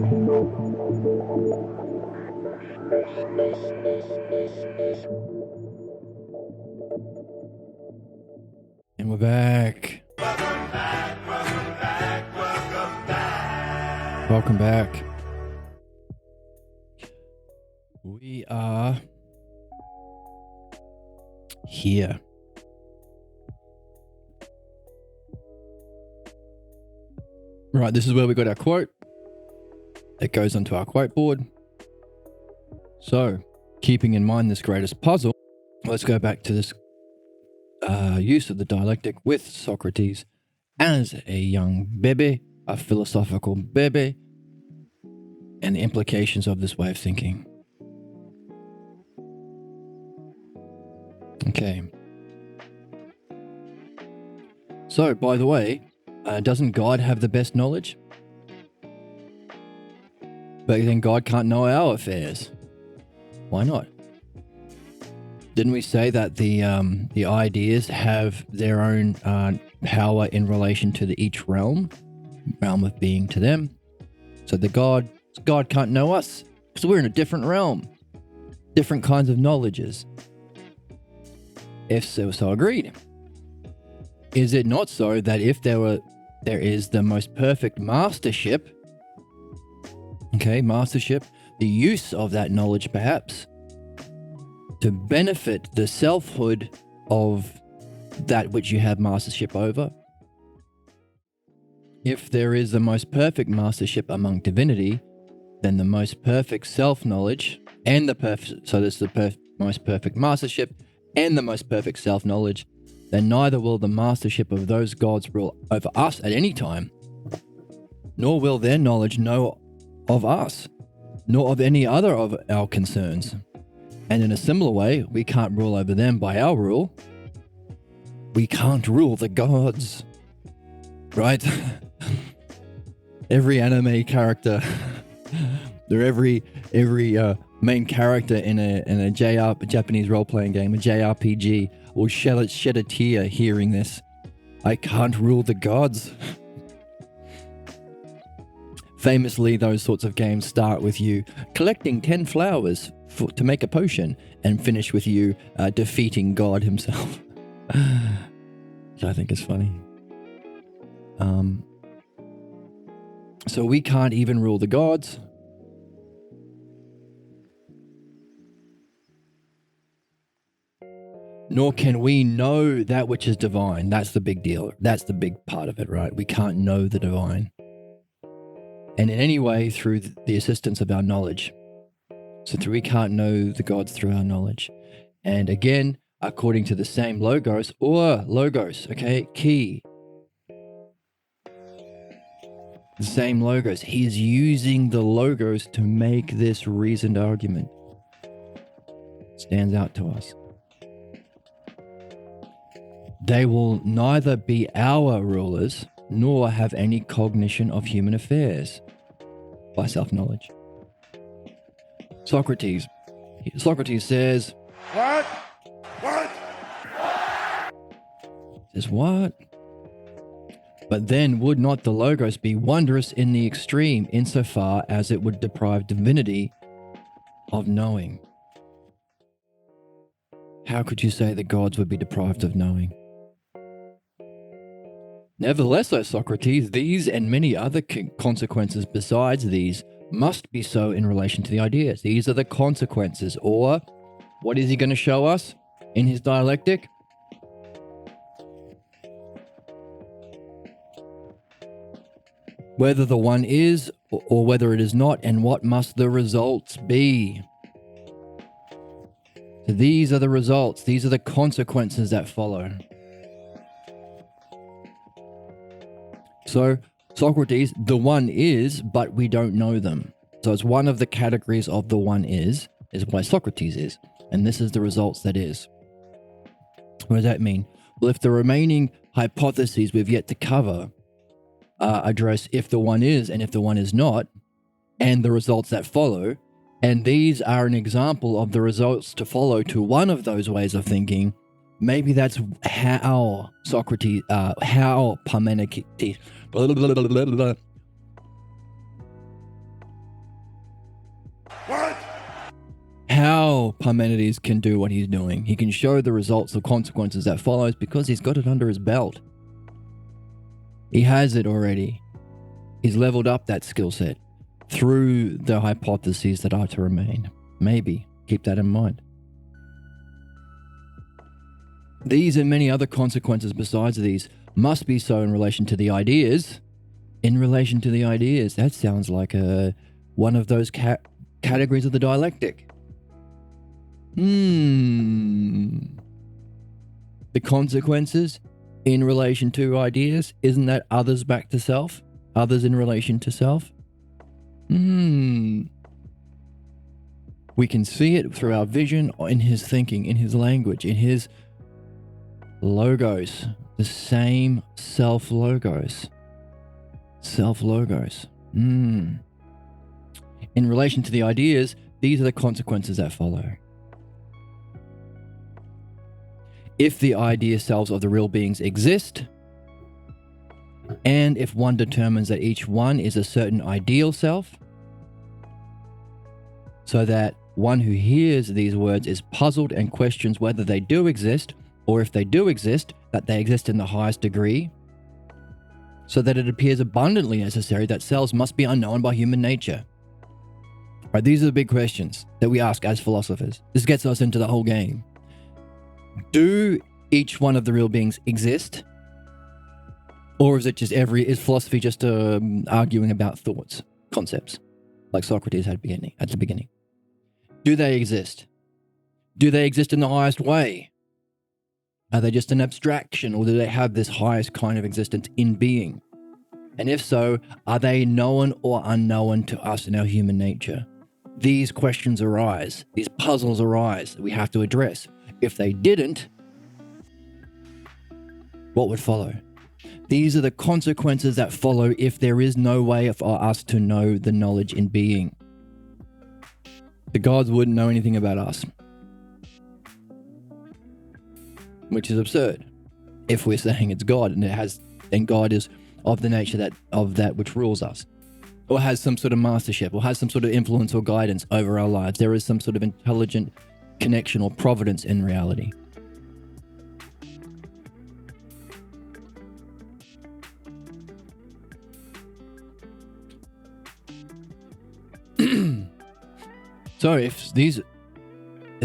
And we're back. Welcome back. We are here. Right, this is where we got our quote. It goes onto our quote board. So, keeping in mind this greatest puzzle, let's go back to this use of the dialectic with Socrates as a young baby, a philosophical baby, and the implications of this way of thinking. Okay. So, by the way, doesn't God have the best knowledge? But then God can't know our affairs. Why not? Didn't we say that the ideas have their own power in relation to each realm of being to them? So God can't know us because we're in a different realm, different kinds of knowledges. If so agreed. Is it not so that if there is the most perfect mastership, the use of that knowledge perhaps to benefit the selfhood of that which you have mastership over? If there is the most perfect mastership among divinity, then the most perfect self-knowledge and most perfect mastership and the most perfect self-knowledge, then neither will the mastership of those gods rule over us at any time, nor will their knowledge know of us, nor of any other of our concerns. And in a similar way, we can't rule over them by our rule. We can't rule the gods, right? Every anime character, or every main character in a Japanese role-playing game, a JRPG, will shed a tear hearing this. I can't rule the gods. Famously, those sorts of games start with you collecting 10 flowers to make a potion and finish with you defeating God himself. Which I think is funny. So we can't even rule the gods. Nor can we know that which is divine. That's the big deal. That's the big part of it, right? We can't know the divine. And in any way through the assistance of our knowledge. So we can't know the gods through our knowledge. And again, according to the same logos, key. The same logos. He is using the logos to make this reasoned argument. Stands out to us. They will neither be our rulers, nor have any cognition of human affairs by self-knowledge. Socrates says, What? Says what? But then would not the logos be wondrous in the extreme, insofar as it would deprive divinity of knowing? How could you say the gods would be deprived of knowing? Nevertheless, O Socrates, these and many other consequences besides these must be so in relation to the ideas. These are the consequences, or what is he going to show us in his dialectic? Whether the one is or whether it is not, and what must the results be. So these are the results, these are the consequences that follow. So Socrates, the one is, but we don't know them. So it's one of the categories of the one is why Socrates is. And this is the results that is. What does that mean? Well, if the remaining hypotheses we've yet to cover address if the one is and if the one is not, and the results that follow, and these are an example of the results to follow to one of those ways of thinking, maybe that's how Socrates, how Parmenides, How Parmenides can do what he's doing. He can show the results or consequences that follows because he's got it under his belt. He has it already. He's leveled up that skill set through the hypotheses that are to remain. Maybe. Keep that in mind. These and many other consequences besides these must be so in relation to the ideas. In relation to the ideas. That sounds like one of those categories of the dialectic. The consequences in relation to ideas, isn't that others back to self? Others in relation to self? We can see it through our vision, in his thinking, in his language, in his logos. The same self-logos. Self-logos. In relation to the ideas, these are the consequences that follow. If the idea selves of the real beings exist, and if one determines that each one is a certain ideal self, so that one who hears these words is puzzled and questions whether they do exist, or if they do exist, that they exist in the highest degree, so that it appears abundantly necessary that selves must be unknown by human nature. Right, these are the big questions that we ask as philosophers. This gets us into the whole game. Do each one of the real beings exist? Or is it just is philosophy just arguing about thoughts, concepts, like Socrates had at the beginning? Do they exist? Do they exist in the highest way? Are they just an abstraction, or do they have this highest kind of existence in being? And if so, are they known or unknown to us in our human nature? These questions arise, these puzzles arise that we have to address. If they didn't, what would follow? These are the consequences that follow if there is no way for us to know the knowledge in being. The gods wouldn't know anything about us, which is absurd. If we're saying it's God and God is of the nature of that which rules us, or has some sort of mastership, or has some sort of influence or guidance over our lives. There is some sort of intelligent connection or providence in reality. So if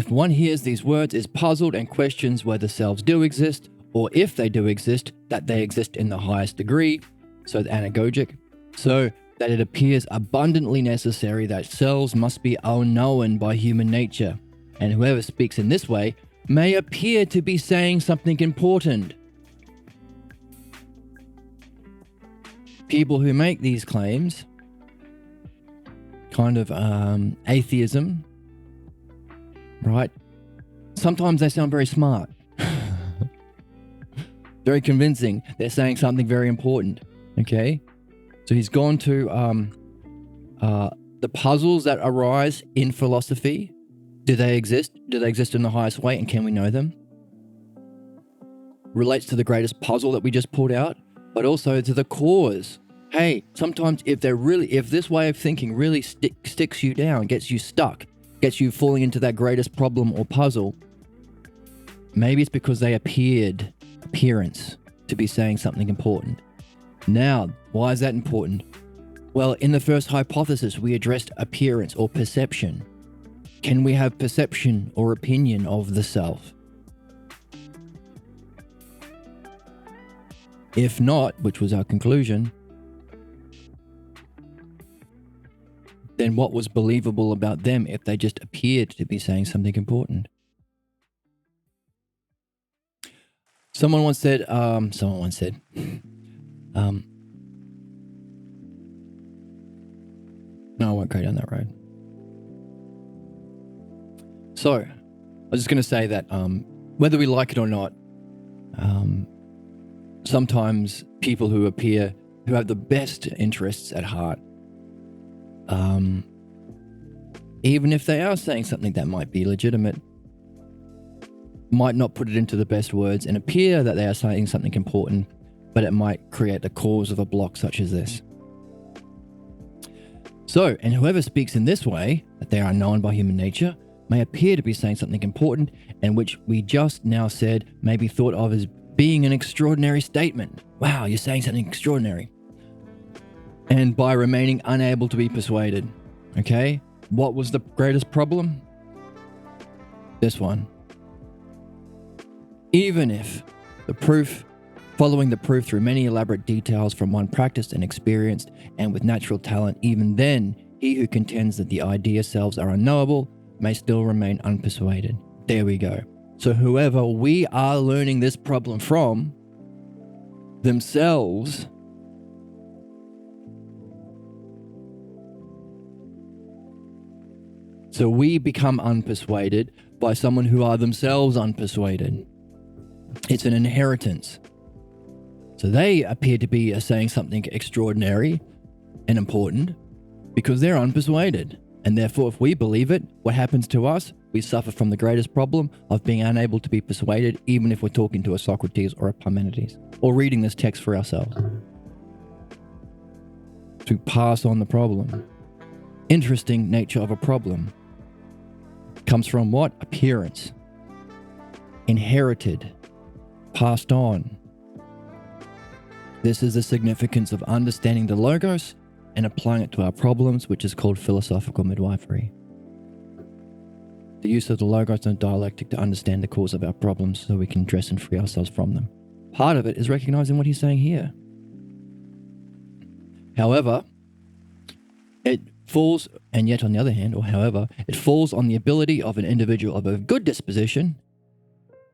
one hears these words, is puzzled and questions whether selves do exist, or if they do exist, that they exist in the highest degree, so the anagogic, so that it appears abundantly necessary that selves must be unknown by human nature, and whoever speaks in this way may appear to be saying something important. People who make these claims, kind of atheism, right? Sometimes they sound very smart, very convincing. They're saying something very important, okay? So he's gone to the puzzles that arise in philosophy. Do they exist? Do they exist in the highest way, and can we know them? Relates to the greatest puzzle that we just pulled out, but also to the cause. Hey, sometimes if this way of thinking really sticks you down, gets you stuck, gets you falling into that greatest problem or puzzle, maybe it's because they appearance to be saying something important. Now, why is that important? Well, in the first hypothesis, we addressed appearance or perception. Can we have perception or opinion of the self? If not, which was our conclusion, then what was believable about them if they just appeared to be saying something important? Someone once said, no, I won't go down that road. So, I was just going to say that whether we like it or not, sometimes people who have the best interests at heart, even if they are saying something that might be legitimate, might not put it into the best words and appear that they are saying something important, but it might create the cause of a block such as this. So, and whoever speaks in this way, that they are known by human nature, may appear to be saying something important, and which we just now said may be thought of as being an extraordinary statement. Wow, you're saying something extraordinary. And by remaining unable to be persuaded. Okay? What was the greatest problem? This one. Even if following the proof through many elaborate details from one practiced and experienced and with natural talent, even then, he who contends that the idea selves are unknowable may still remain unpersuaded. There we go. So whoever we are learning this problem from, themselves, so we become unpersuaded by someone who are themselves unpersuaded. It's an inheritance. So they appear to be saying something extraordinary and important because they're unpersuaded. And therefore, if we believe it, what happens to us? We suffer from the greatest problem of being unable to be persuaded, even if we're talking to a Socrates or a Parmenides, or reading this text for ourselves. To pass on the problem. Interesting nature of a problem. Comes from what? Appearance. Inherited. Passed on. This is the significance of understanding the Logos and applying it to our problems, which is called philosophical midwifery. The use of the Logos and Dialectic to understand the cause of our problems so we can dress and free ourselves from them. Part of it is recognizing what he's saying here. However, it falls on the ability of an individual of a good disposition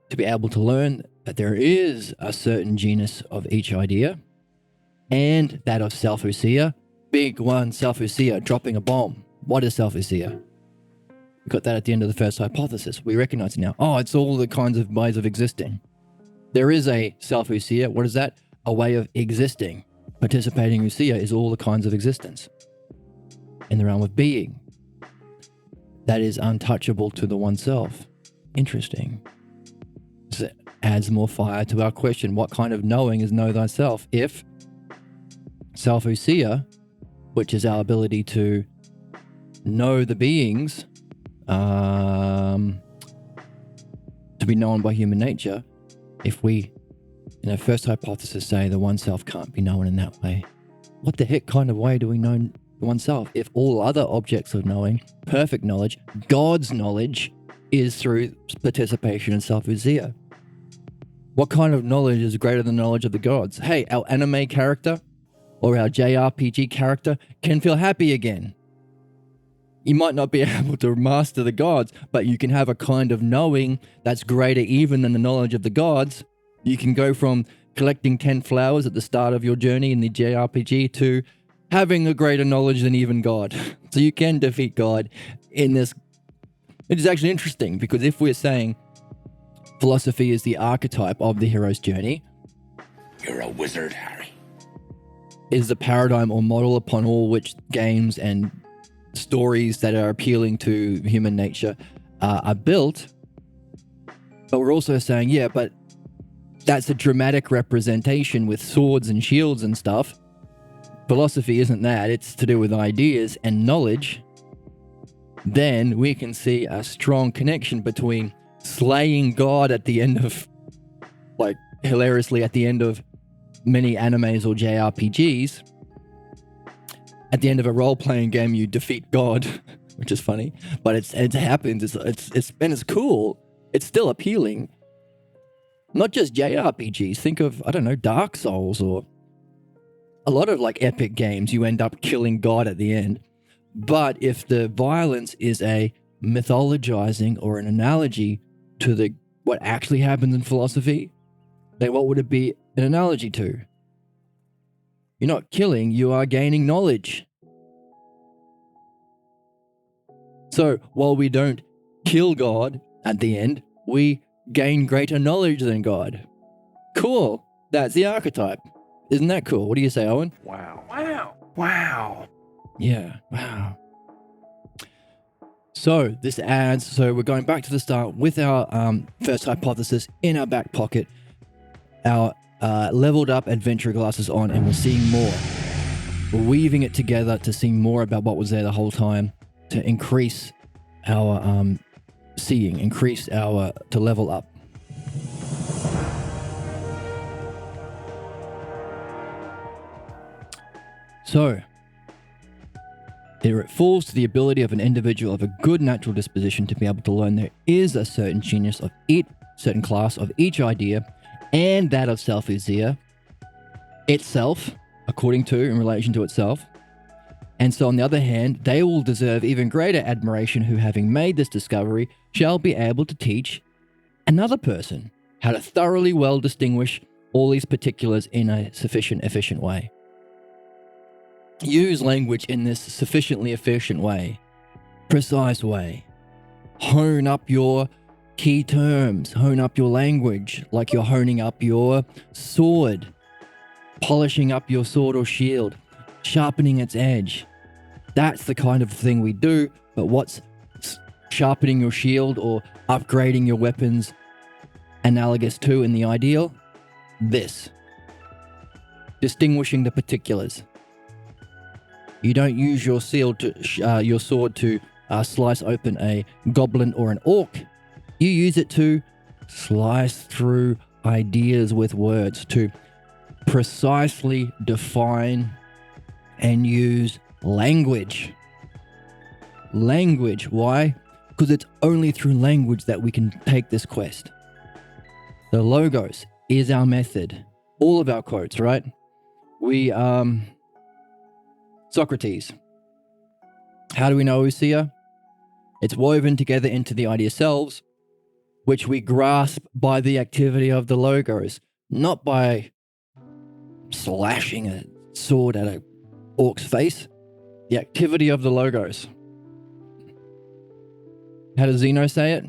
to be able to learn that there is a certain genus of each idea, and that of self-ousia. Big one, self-ousia, dropping a bomb. What is self-ousia? We got that at the end of the first hypothesis. We recognize it now. Oh, it's all the kinds of ways of existing. There is a self-ousia. What is that? A way of existing. Participating ousia is all the kinds of existence in the realm of being. That is untouchable to the oneself. Interesting. So it adds more fire to our question. What kind of knowing is know thyself? If self-ousia, which is our ability to know the beings, to be known by human nature, if we, in our first hypothesis, say the oneself can't be known in that way, what the heck kind of way do we know oneself if all other objects of knowing, perfect knowledge, God's knowledge, is through participation in self-ousia? What kind of knowledge is greater than the knowledge of the gods? Hey, our anime character or our JRPG character can feel happy again. You might not be able to master the gods, but you can have a kind of knowing that's greater even than the knowledge of the gods. You can go from collecting 10 flowers at the start of your journey in the JRPG to having a greater knowledge than even God. So you can defeat God in this. It is actually interesting because if we're saying philosophy is the archetype of the hero's journey, you're a wizard, Harry. Is the paradigm or model upon all which games and stories that are appealing to human nature are built. But we're also saying, yeah, but that's a dramatic representation with swords and shields and stuff. Philosophy isn't that. It's to do with ideas and knowledge. Then we can see a strong connection between slaying God at the end of, like, hilariously at the end of many animes or JRPGs. At the end of a role-playing game, you defeat God, which is funny, but it happens. It's cool. It's still appealing. Not just JRPGs. Think of, I don't know, Dark Souls or a lot of like epic games. You end up killing God at the end. But if the violence is a mythologizing or an analogy to what actually happens in philosophy, then what would it be an analogy to? You're not killing, you are gaining knowledge. So while we don't kill God at the end, we gain greater knowledge than God. Cool. That's the archetype. Isn't that cool? What do you say, Owen? Wow. Wow. Wow. Yeah. Wow. So this adds, so we're going back to the start with our first hypothesis in our back pocket, our leveled up adventure glasses on, and we're seeing more. weaving it together to see more about what was there the whole time, to increase our seeing, to level up. So, it falls to the ability of an individual of a good natural disposition to be able to learn there is a certain genius of each certain class of each idea, and that of self-idea itself, according to, in relation to itself. And so on the other hand, they will deserve even greater admiration who, having made this discovery, shall be able to teach another person how to thoroughly well distinguish all these particulars in a sufficient, efficient way. Use language in this sufficiently efficient way, precise way. Hone up your key terms, hone up your language like you're honing up your sword, polishing up your sword or shield, sharpening its edge. That's the kind of thing we do, but what's sharpening your shield or upgrading your weapons analogous to in the ideal? This. Distinguishing the particulars. You don't use your sword to slice open a goblin or an orc. You use it to slice through ideas with words, to precisely define and use language. Language. Why? Because it's only through language that we can take this quest. The logos is our method. All of our quotes, right? Socrates. How do we know Usia? It's woven together into the idea selves, which we grasp by the activity of the logos, not by slashing a sword at an orc's face. The activity of the logos. How does Zeno say it?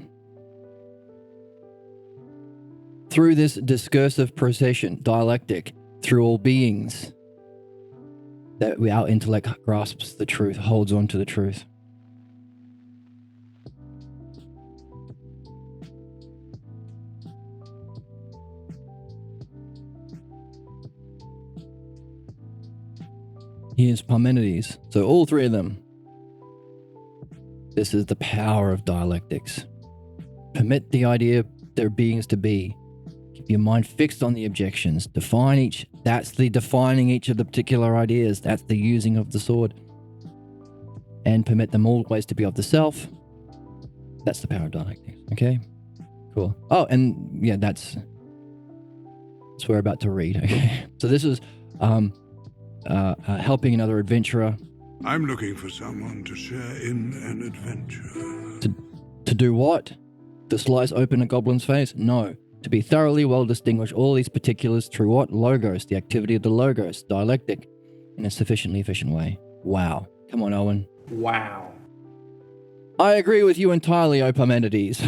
Through this discursive procession, dialectic, through all beings, that our intellect grasps the truth, holds on to the truth. Here's Parmenides. So all three of them. This is the power of dialectics. Permit the idea their beings to be. Keep your mind fixed on the objections. Define each. That's the defining each of the particular ideas. That's the using of the sword. And permit them always to be of the self. That's the power of dialectics. Okay? Cool. Oh, and yeah, that's what we're about to read. Okay. So this is helping another adventurer. I'm looking for someone to share in an adventure. To do what? To slice open a goblin's face? No. To be thoroughly well distinguished all these particulars through what? Logos, the activity of the logos, dialectic, in a sufficiently efficient way. Wow. Come on, Owen. Wow. I agree with you entirely, O Parmenides,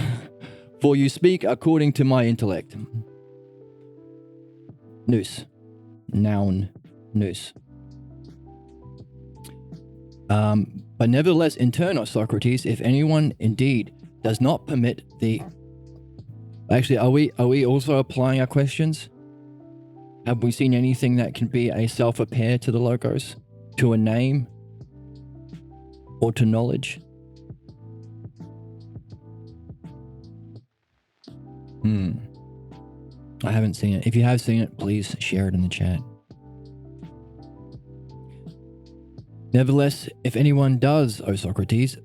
for you speak according to my intellect. Nous. Noun. Nous. But nevertheless, in turn, O Socrates, if anyone indeed does not permit the... Actually, are we also applying our questions? Have we seen anything that can be a self-repair to the logos? To a name? Or to knowledge? I haven't seen it. If you have seen it, please share it in the chat. Nevertheless, if anyone does, O Socrates,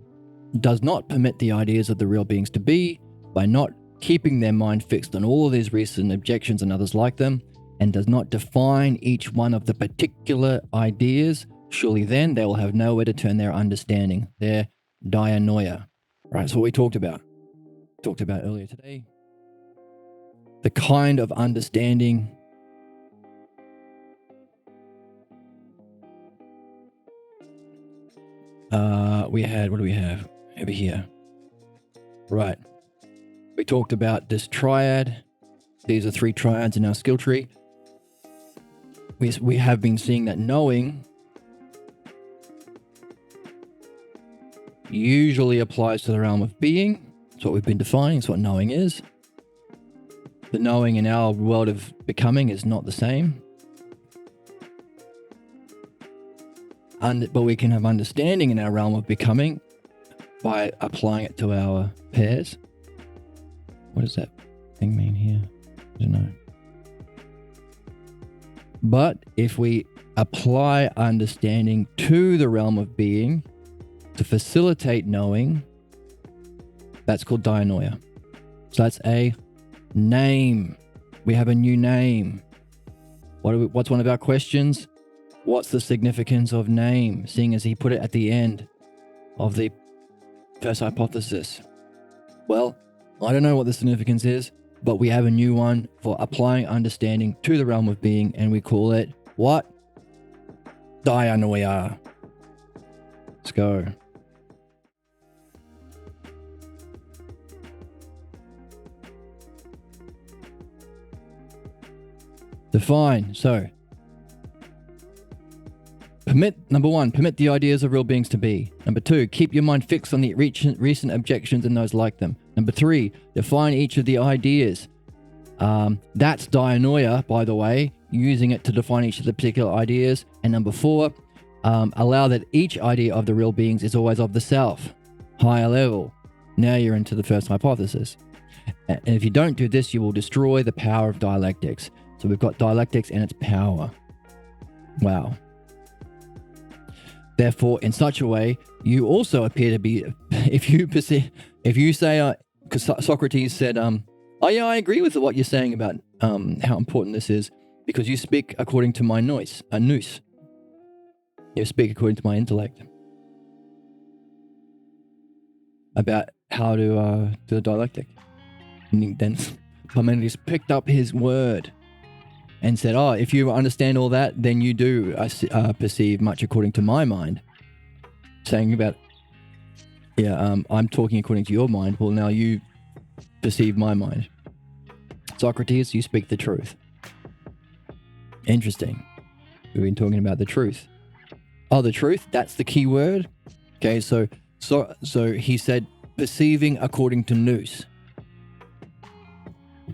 does not permit the ideas of the real beings to be, by not keeping their mind fixed on all of these recent objections and others like them, and does not define each one of the particular ideas, surely then they will have nowhere to turn their understanding, their dianoia. Right, that's what we talked about earlier today. The kind of understanding what do we have over here? Right. We talked about this triad. These are 3 triads in our skill tree. We have been seeing that knowing usually applies to the realm of being. It's what we've been defining. It's what knowing is. The knowing in our world of becoming is not the same. but we can have understanding in our realm of becoming by applying it to our pairs. What does that thing mean here? I don't know. But if we apply understanding to the realm of being to facilitate knowing, that's called dianoia. So that's a name. We have a new name. What's one of our questions? What's the significance of name, seeing as he put it at the end of the first hypothesis? Well, I don't know what the significance is, but we have a new one for applying understanding to the realm of being, and we call it what? Dianoia. Let's go. Define. So, number one, permit the ideas of real beings to be. Number two, keep your mind fixed on the recent objections and those like them. Number three, define each of the ideas. That's dianoia, by the way, using it to define each of the particular ideas. And number four, allow that each idea of the real beings is always of the self, higher level. Now you're into the first hypothesis. And if you don't do this, you will destroy the power of dialectics. So we've got dialectics and its power. Wow. Therefore, in such a way, you also appear to be, if you say, because Socrates said, oh yeah, I agree with what you're saying about how important this is, because you speak according to my nous. You speak according to my intellect. About how to do the dialectic. And then Parmenides picked up his word and said, oh, if you understand all that, then you do perceive much according to my mind. Saying about, I'm talking according to your mind. Well, now you perceive my mind. Socrates, you speak the truth. Interesting. We've been talking about the truth. Oh, the truth? That's the key word? Okay, so he said, perceiving according to nous.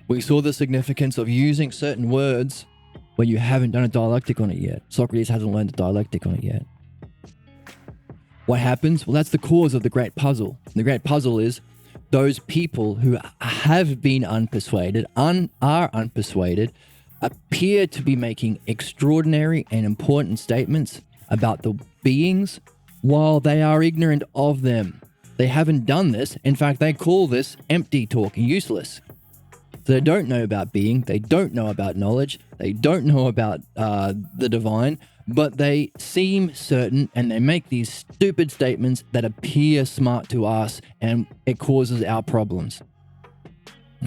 We saw the significance of using certain words when you haven't done a dialectic on it yet. Socrates hasn't learned a dialectic on it yet. What happens? Well, that's the cause of the great puzzle. The great puzzle is those people who have been unpersuaded, are unpersuaded, appear to be making extraordinary and important statements about the beings while they are ignorant of them. They haven't done this. In fact, they call this empty talk and useless. So they don't know about being, they don't know about knowledge, they don't know about the divine, but they seem certain and they make these stupid statements that appear smart to us, and it causes our problems.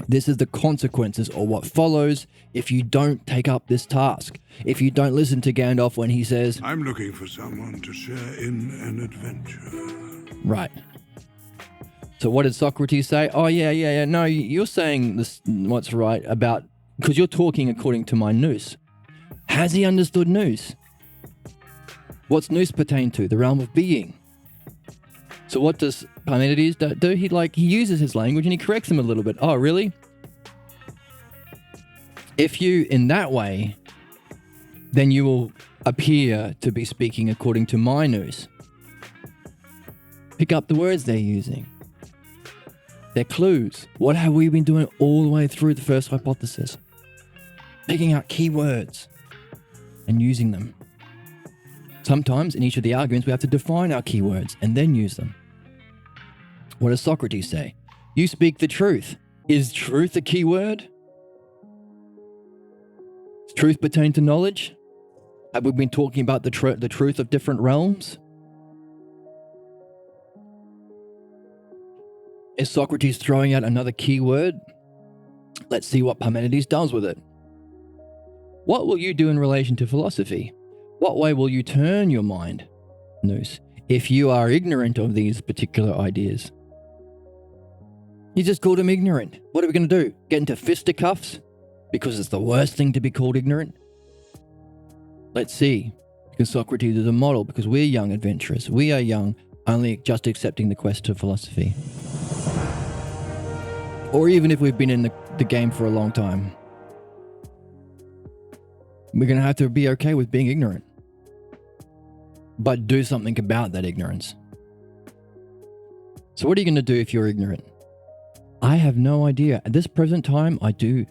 This is the consequences or what follows if you don't take up this task. If you don't listen to Gandalf when he says, I'm looking for someone to share in an adventure. Right. So what did Socrates say? Oh, yeah. No, you're saying this, what's right about, because you're talking according to my nous. Has he understood nous? What's nous pertain to? The realm of being. So what does Parmenides do? He uses his language and he corrects him a little bit. Oh, really? If you, in that way, then you will appear to be speaking according to my nous. Pick up the words they're using. They're clues. What have we been doing all the way through the first hypothesis? Picking out keywords and using them. Sometimes in each of the arguments we have to define our keywords and then use them. What does Socrates say? You speak the truth. Is truth a keyword? Does truth pertain to knowledge? Have we been talking about the truth of different realms? Is Socrates throwing out another keyword? Let's see what Parmenides does with it. What will you do in relation to philosophy? What way will you turn your mind, nous, if you are ignorant of these particular ideas? He just called him ignorant. What are we going to do? Get into fisticuffs? Because it's the worst thing to be called ignorant? Let's see. Because Socrates is a model, because we're young adventurers. We are young, only just accepting the quest to philosophy. Or even if we've been in the game for a long time. We're going to have to be okay with being ignorant. but do something about that ignorance. So what are you going to do if you're ignorant? I have no idea. At this present time, I do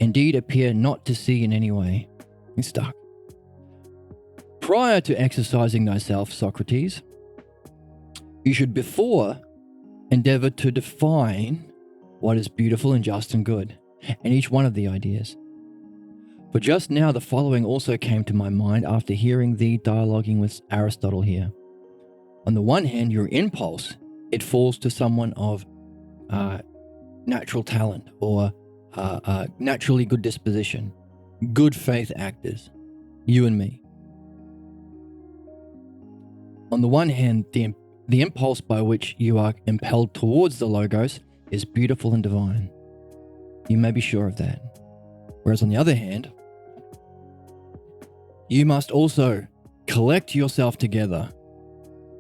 indeed appear not to see in any way. I'm stuck. Prior to exercising thyself, Socrates, you should before endeavor to define what is beautiful and just and good, and each one of the ideas. For just now the following also came to my mind after hearing thee dialoguing with Aristotle here. On the one hand, your impulse, it falls to someone of natural talent or naturally good disposition, good faith actors, you and me. On the one hand, the impulse by which you are impelled towards the Logos is beautiful and divine. You may be sure of that. Whereas on the other hand, you must also collect yourself together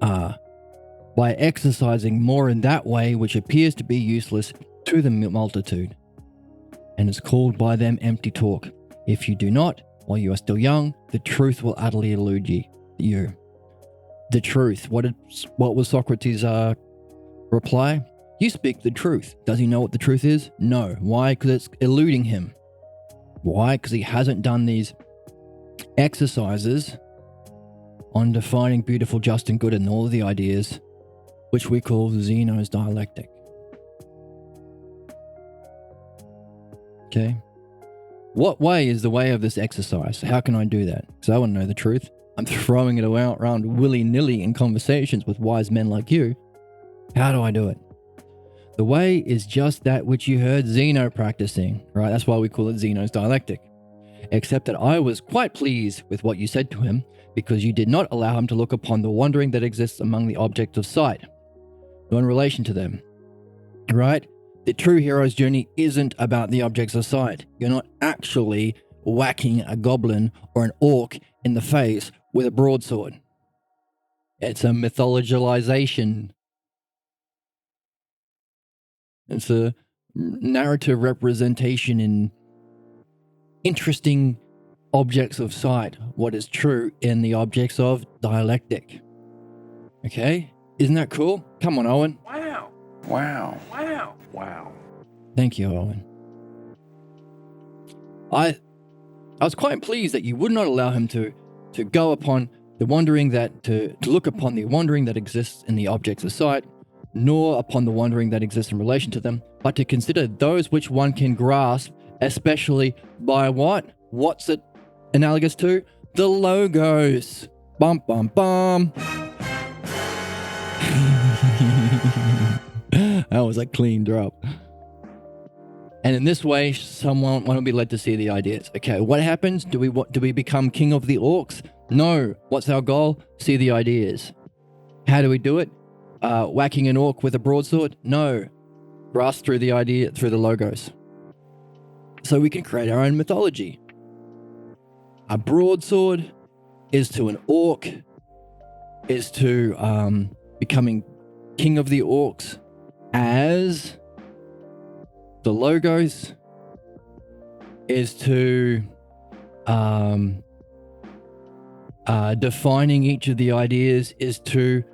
by exercising more in that way which appears to be useless to the multitude, and is called by them empty talk. If you do not, while you are still young, the truth will utterly elude you. The truth. What was Socrates' reply? You speak the truth. Does he know what the truth is? No. Why? Because it's eluding him. Why? Because he hasn't done these exercises on defining beautiful, just, and good and all of the ideas, which we call Zeno's Dialectic. Okay? What way is the way of this exercise? How can I do that? Because I want to know the truth. I'm throwing it around willy-nilly in conversations with wise men like you. How do I do it? The way is just that which you heard Zeno practicing, right? That's why we call it Zeno's Dialectic. Except that I was quite pleased with what you said to him, because you did not allow him to look upon the wandering that exists among the objects of sight, nor in relation to them, right? The true hero's journey isn't about the objects of sight. You're not actually whacking a goblin or an orc in the face with a broadsword. It's a mythologization. It's a narrative representation in interesting objects of sight, what is true in the objects of dialectic. Okay? Isn't that cool? Come on, Owen. Wow. Wow. Wow. Wow. Thank you, Owen. I was quite pleased that you would not allow him to go upon the wandering that, to look upon the wandering that exists in the objects of sight, nor upon the wandering that exists in relation to them, but to consider those which one can grasp, especially by what? What's it analogous to? The Logos. Bum, bum, bum. That was a clean drop. And in this way, someone will be led to see the ideas. Okay, what happens? Do we become king of the orcs? No. What's our goal? See the ideas. How do we do it? Whacking an orc with a broadsword? No. Grasp through the idea, through the Logos. So we can create our own mythology. A broadsword is to an orc, is to becoming king of the orcs, as the Logos is to defining each of the ideas, is to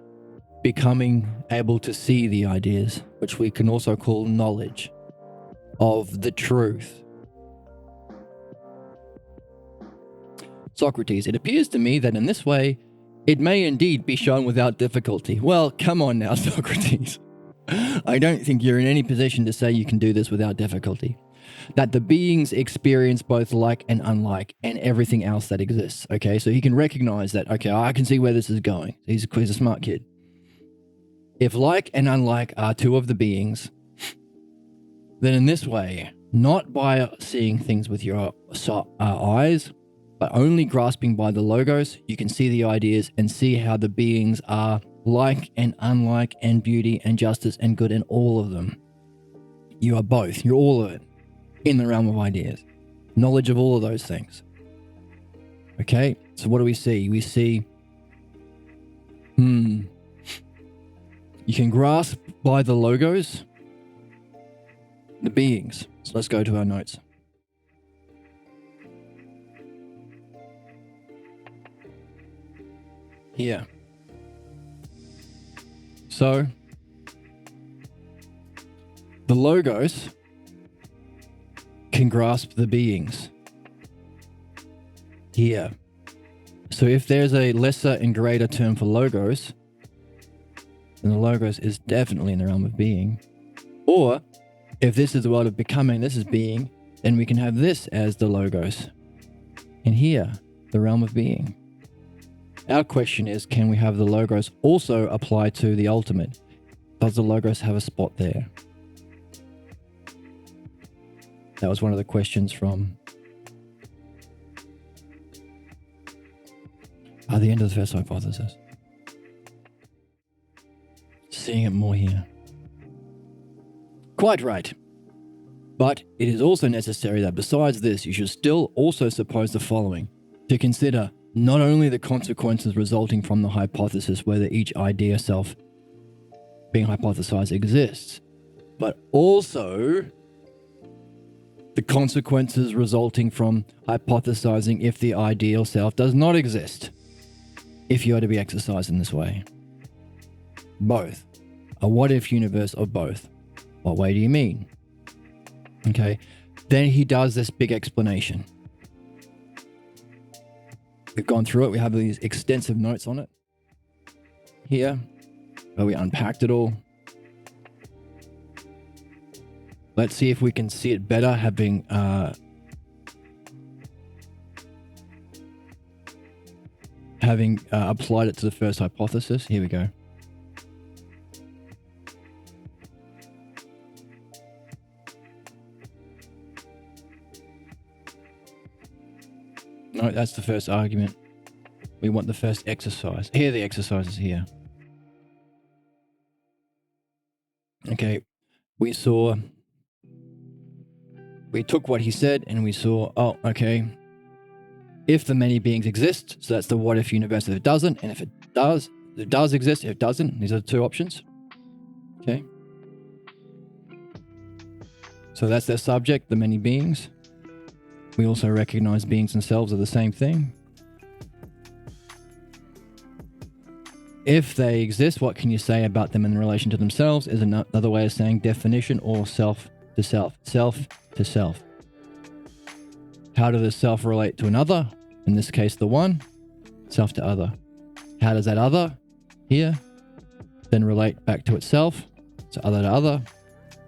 becoming able to see the ideas, which we can also call knowledge of the truth. Socrates, it appears to me that in this way, it may indeed be shown without difficulty. Well, come on now, Socrates. I don't think you're in any position to say you can do this without difficulty. That the beings experience both like and unlike and everything else that exists. Okay, so he can recognize that, okay, I can see where this is going. He's a smart kid. If like and unlike are two of the beings, then in this way, not by seeing things with your eyes, but only grasping by the Logos, you can see the ideas and see how the beings are like and unlike and beauty and justice and good in all of them. You are both. You're all of it in the realm of ideas. Knowledge of all of those things. Okay, so what do we see? We see, you can grasp by the Logos the beings. So let's go to our notes. Here. So, the logos can grasp the beings here. So if there's a lesser and greater term for logos, then the logos is definitely in the realm of being. Or if this is the world of becoming, this is being, then we can have this as the logos. And here, the realm of being. Our question is, can we have the logos also apply to the ultimate? Does the logos have a spot there? That was one of the questions from the end of the first hypothesis. Seeing it more here. Quite right. But it is also necessary that besides this, you should still also suppose the following: to consider not only the consequences resulting from the hypothesis whether each idea self being hypothesized exists, but also the consequences resulting from hypothesizing if the ideal self does not exist, if you are to be exercised in this way. Both. A what-if universe of both. What way do you mean? Okay. Then he does this big explanation. We've gone through it. We have these extensive notes on it here, where we unpacked it all. Let's see if we can see it better, having applied it to the first hypothesis. Here we go. No, that's the first argument. We want the first exercise. Here, the exercise is here. Okay, we took what he said and we saw, oh, okay, if the many beings exist, so that's the what if universe. If it doesn't, and if it does exist, if it doesn't, these are the two options. Okay. So that's their subject, the many beings. We also recognize beings themselves are the same thing. If they exist, what can you say about them in relation to themselves is another way of saying definition, or self to self. Self to self. How does the self relate to another? In this case, the one. Self to other. How does that other here then relate back to itself? So other to other.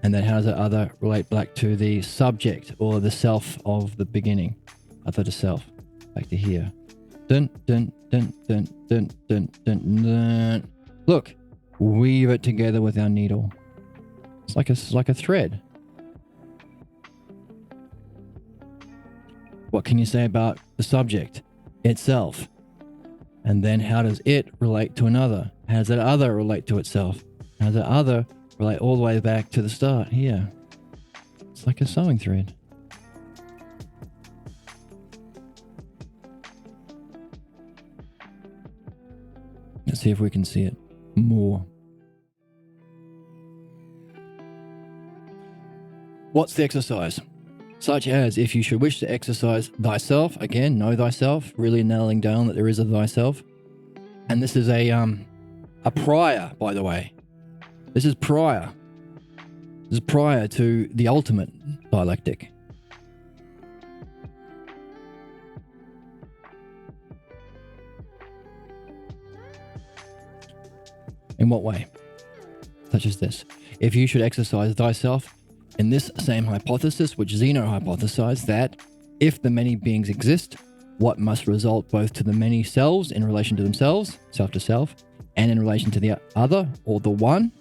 And then how does that other relate back to the subject or the self of the beginning? Other to self. Back to here. Dun, dun, dun, dun, dun, dun, dun, dun. Look, weave it together with our needle. It's like a thread. What can you say about the subject itself? And then how does it relate to another? How does that other relate to itself? How does that other relate all the way back to the start here? It's like a sewing thread. Let's see if we can see it more. What's the exercise? Such as, if you should wish to exercise thyself, again, know thyself, really nailing down that there is a thyself. And this is a prior, by the way. This is prior. This is prior to the ultimate dialectic. In what way? Such as this. If you should exercise thyself in this same hypothesis, which Zeno hypothesized, that if the many beings exist, what must result both to the many selves in relation to themselves, self to self, and in relation to the other, or the one.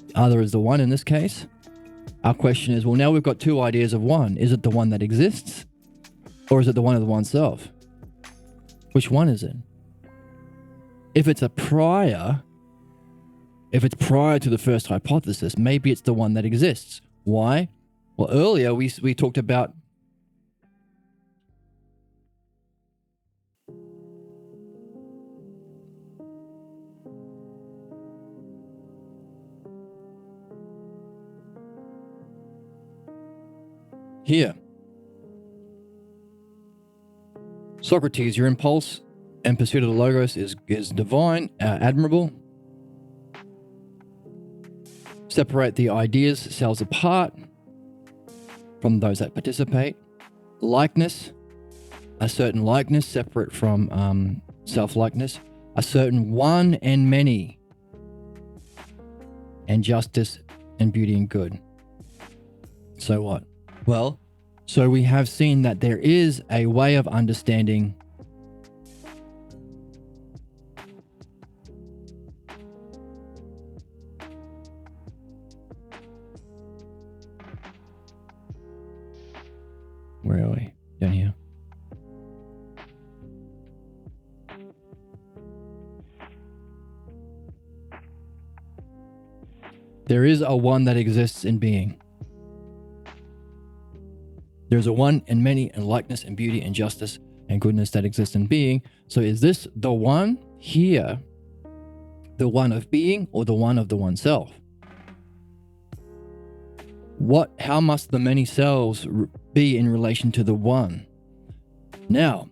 The other is the one in this case. Our question is, well, now we've got two ideas of one. Is it the one that exists? Or is it the one of the oneself? Which one is it? If it's prior to the first hypothesis, maybe it's the one that exists. Why? Well, earlier we talked about here. Socrates, your impulse and pursuit of the logos is divine, admirable. separate the ideas cells apart from those that participate. Likeness, a certain likeness separate from self-likeness, a certain one and many, and justice and beauty and good. So what? Well, so we have seen that there is a way of understanding where are we? Down here. There is a one that exists in being. There's a one and many and likeness and beauty and justice and goodness that exists in being. So is this the one here, the one of being, or the one of the oneself? How must the many selves be in relation to the one? Now,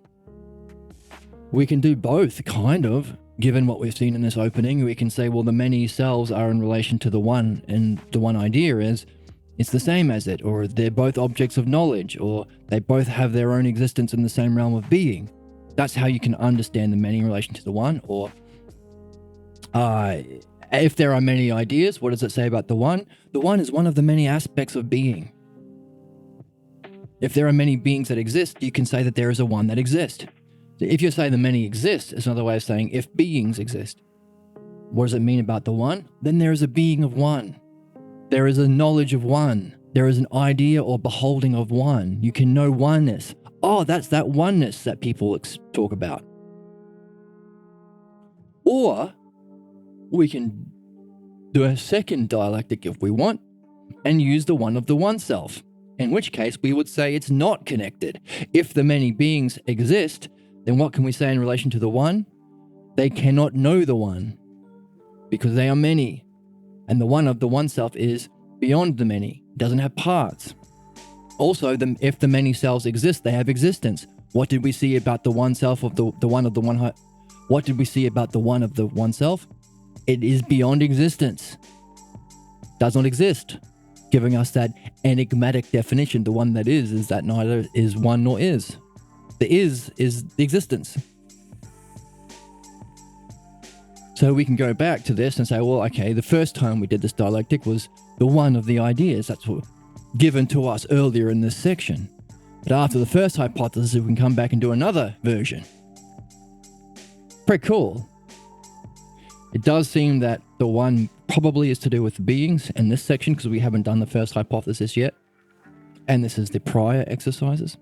we can do both, kind of, given what we've seen in this opening. We can say, well, the many selves are in relation to the one, and the one idea is it's the same as it, or they're both objects of knowledge, or they both have their own existence in the same realm of being. That's how you can understand the many in relation to the one. Or if there are many ideas, what does it say about the one? The one is one of the many aspects of being. If there are many beings that exist, you can say that there is a one that exists. If you say the many exist, it's another way of saying if beings exist. What does it mean about the one? Then there is a being of one. There is a knowledge of one. There is an idea or beholding of one. You can know oneness. Oh, that's that oneness that people talk about. Or we can do a second dialectic if we want and use the one of the oneself, in which case we would say it's not connected. If the many beings exist, then what can we say in relation to the one? They cannot know the one because they are many. And the one of the oneself is beyond the many, doesn't have parts. Also, if the many selves exist, they have existence. What did we see about the oneself of the one of the one? What did we see about the one of the oneself? It is beyond existence. Does not exist. Giving us that enigmatic definition. The one that is that neither is one nor is. The is the existence. So we can go back to this and say, well, okay, the first time we did this dialectic was the one of the ideas. That's what given to us earlier in this section. But after the first hypothesis, we can come back and do another version. Pretty cool. It does seem that the one probably is to do with beings in this section because we haven't done the first hypothesis yet. And this is the prior exercises.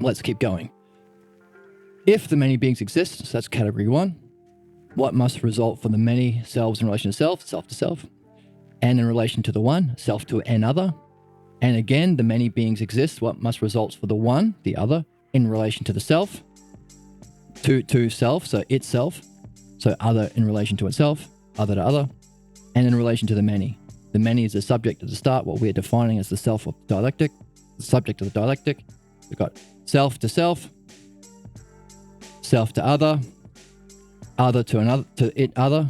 Let's keep going. If the many beings exist, so that's category 1. What must result for the many selves in relation to self, self to self, and in relation to the one, self to another? And again, the many beings exist. What must result for the one, the other, in relation to the self, to self, so itself, so other in relation to itself, other to other, and in relation to the many. The many is the subject at the start, what we're defining as the self of the dialectic, the subject of the dialectic. We've got self to self to other to another, to it other,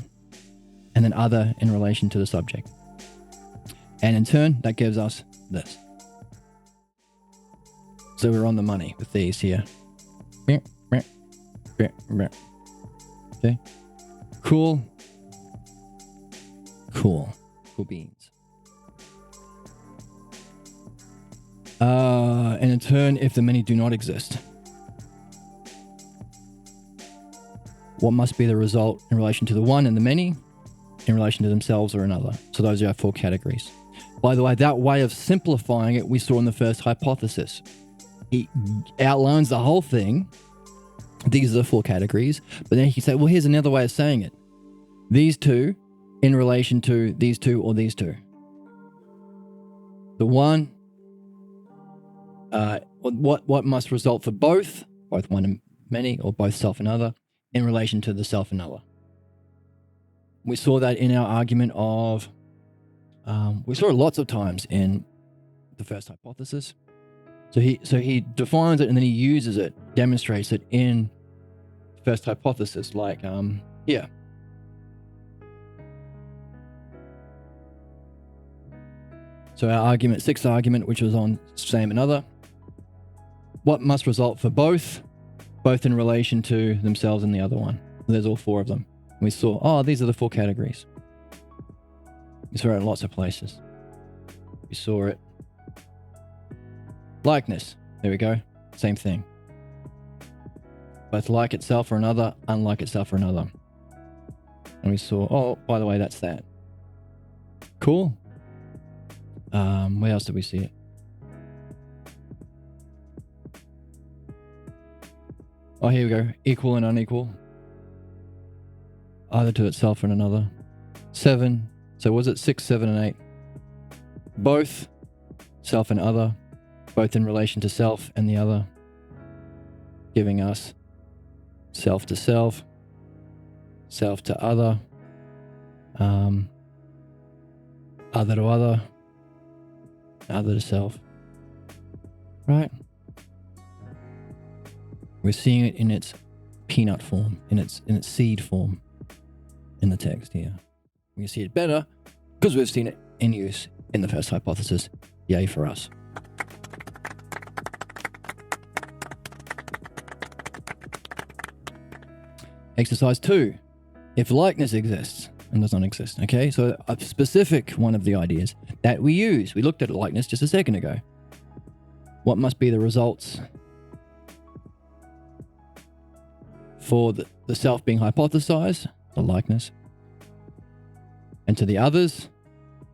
and then other in relation to the subject. And in turn, that gives us this. So we're on the money with these here. Okay. Cool beans. And in turn, if the many do not exist, what must be the result in relation to the one and the many, in relation to themselves or another? So those are our 4 categories. By the way, that way of simplifying it, we saw in the first hypothesis. It outlines the whole thing. These are the 4 categories. But then you say, well, here's another way of saying it. These two in relation to these two or these two. The one, what must result for both one and many, or both self and other, in relation to the self and other. We saw that in our argument of, we saw it lots of times in the first hypothesis. So he defines it and then he uses it, demonstrates it in the first hypothesis, like here. So our argument, sixth argument, which was on same and other. What must result for both in relation to themselves and the other one? There's all four of them. We saw, these are the four categories. We saw it in lots of places. We saw it. Likeness. There we go. Same thing. Both like itself for another, unlike itself for another. And we saw, by the way, that's that. Cool. Where else did we see it? Oh, here we go. Equal and unequal. Either to itself and another. 7. So was it 6, 7, and 8? Both self and other. Both in relation to self and the other. Giving us self to self. Self to other. Other to other. Other to self. Right? We're seeing it in its peanut form, in its seed form in the text here. We see it better because we've seen it in use in the first hypothesis. Yay for us. Exercise 2. If likeness exists and does not exist. Okay, so a specific one of the ideas that we use. We looked at likeness just a second ago. What must be the results for the self being hypothesized, the likeness, and to the others,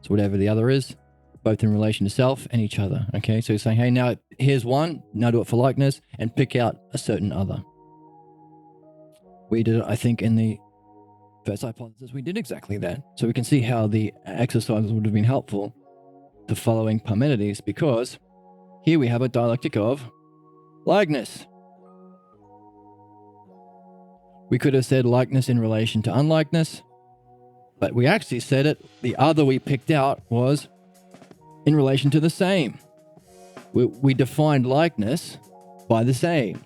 so whatever the other is, both in relation to self and each other. Okay, so you're saying, hey, now here's one, now do it for likeness, and pick out a certain other. We did it, I think, in the first hypothesis, we did exactly that. So we can see how the exercises would have been helpful to following Parmenides, because here we have a dialectic of likeness. We could have said likeness in relation to unlikeness, but we actually said it, the other we picked out was in relation to the same. We defined likeness by the same.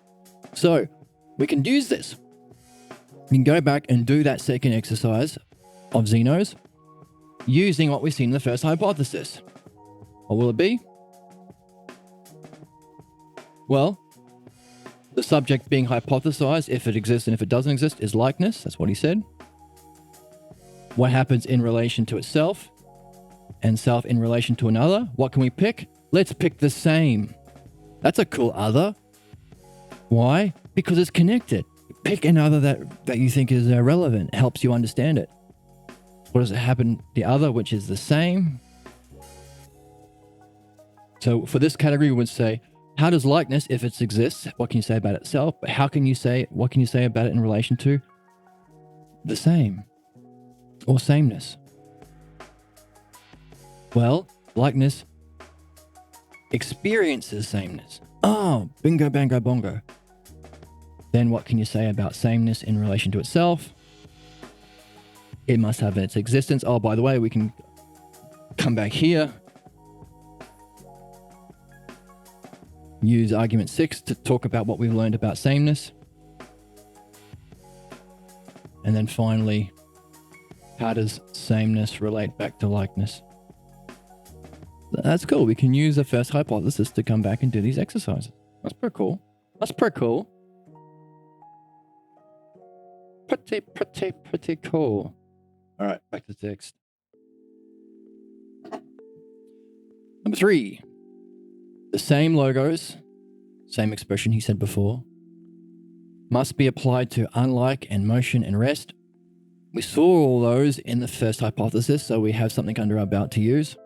So we can use this. We can go back and do that second exercise of Zeno's using what we've seen in the first hypothesis. What will it be? Well, the subject being hypothesized, if it exists and if it doesn't exist, is likeness. That's what he said. What happens in relation to itself and self in relation to another? What can we pick? Let's pick the same. That's a cool other. Why? Because it's connected. Pick another that you think is relevant, helps you understand it. What does it happen? The other, which is the same. So for this category, we would say, how does likeness, if it exists, what can you say about itself? But what can you say about it in relation to the same or sameness? Well, likeness experiences sameness. Oh, bingo, bango, bongo. Then what can you say about sameness in relation to itself? It must have its existence. Oh, by the way, we can come back here. Use argument 6 to talk about what we've learned about sameness. And then finally, how does sameness relate back to likeness? That's cool. We can use the first hypothesis to come back and do these exercises. That's pretty cool. That's pretty cool. Pretty cool. All right, back to the text. Number 3. The same logos, same expression he said before, must be applied to unlike and motion and rest. We saw all those in the first hypothesis, so we have something under our belt to use.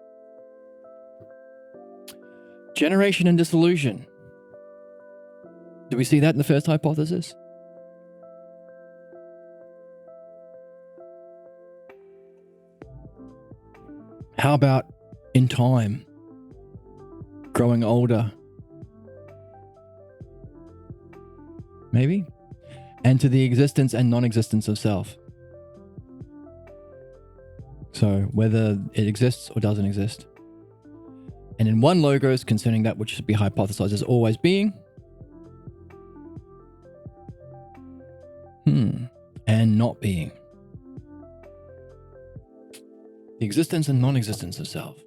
Generation and dissolution. Do we see that in the first hypothesis? How about in time? Growing older? Maybe? And to the existence and non-existence of self. So whether it exists or doesn't exist. And in one logos concerning that which should be hypothesized as always being. And not being. The existence and non-existence of self.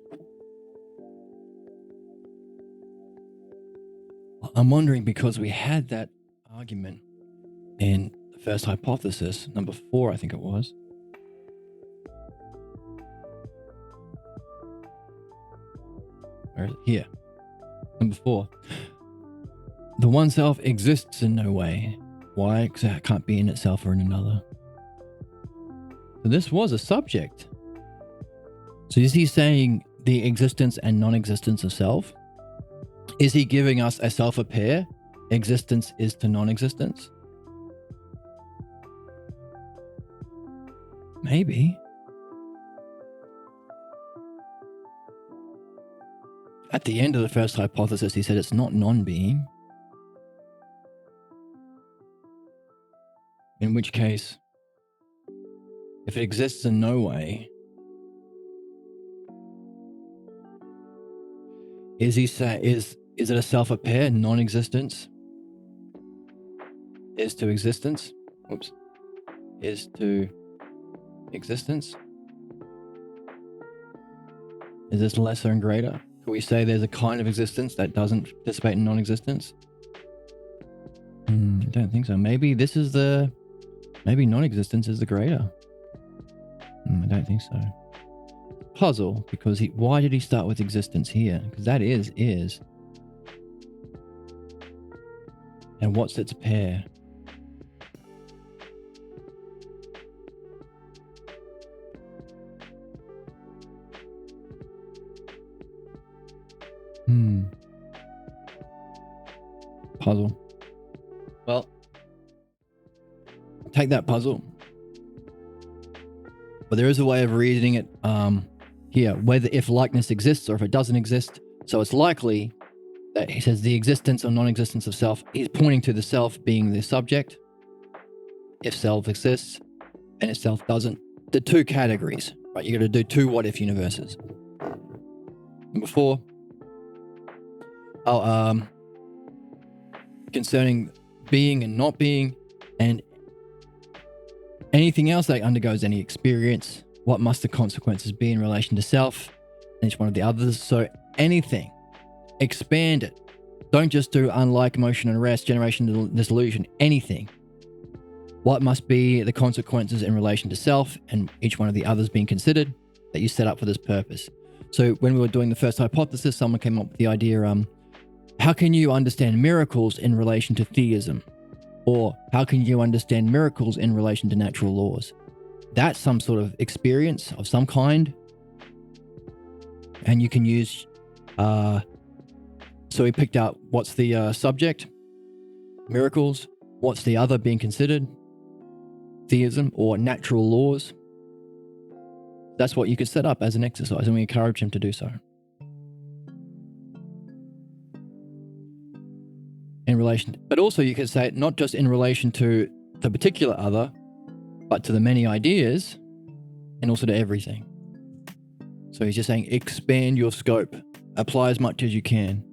I'm wondering, because we had that argument in the first hypothesis, number 4, I think it was. Where is it? Here. Number 4. The one self exists in no way. Why? Because it can't be in itself or in another. So this was a subject. So is he saying the existence and non-existence of self? Is he giving us a self a pair? Existence is to non-existence? Maybe. At the end of the first hypothesis, he said it's not non-being. In which case, if it exists in no way, is it a self a pair? Non-existence is to existence. Oops. Is to existence. Is this lesser and greater? Could we say there's a kind of existence that doesn't participate in non-existence? I don't think so. Maybe non-existence is the greater. I don't think so. Puzzle, because why did he start with existence here? Because that is. And what's its pair? Puzzle. Well, take that puzzle. But there is a way of reading it here, whether if likeness exists or if it doesn't exist. So it's likely that he says the existence or non-existence of self, he's pointing to the self being the subject. If self exists and if self doesn't. The two categories, right? You got to do 2 what-if universes. Number 4. Concerning being and not being, and anything else that undergoes any experience, what must the consequences be in relation to self and each one of the others? So anything, expand it. Don't just do unlike, motion and rest, generation, dissolution, anything. What must be the consequences in relation to self and each one of the others being considered that you set up for this purpose? So when we were doing the first hypothesis, someone came up with the idea, how can you understand miracles in relation to theism? Or how can you understand miracles in relation to natural laws? That's some sort of experience of some kind. And you can use, so we picked out what's the subject, miracles, what's the other being considered, theism or natural laws. That's what you could set up as an exercise, and we encourage him to do so. In relation, but also you could say it not just in relation to the particular other, but to the many ideas and also to everything. So he's just saying expand your scope, apply as much as you can.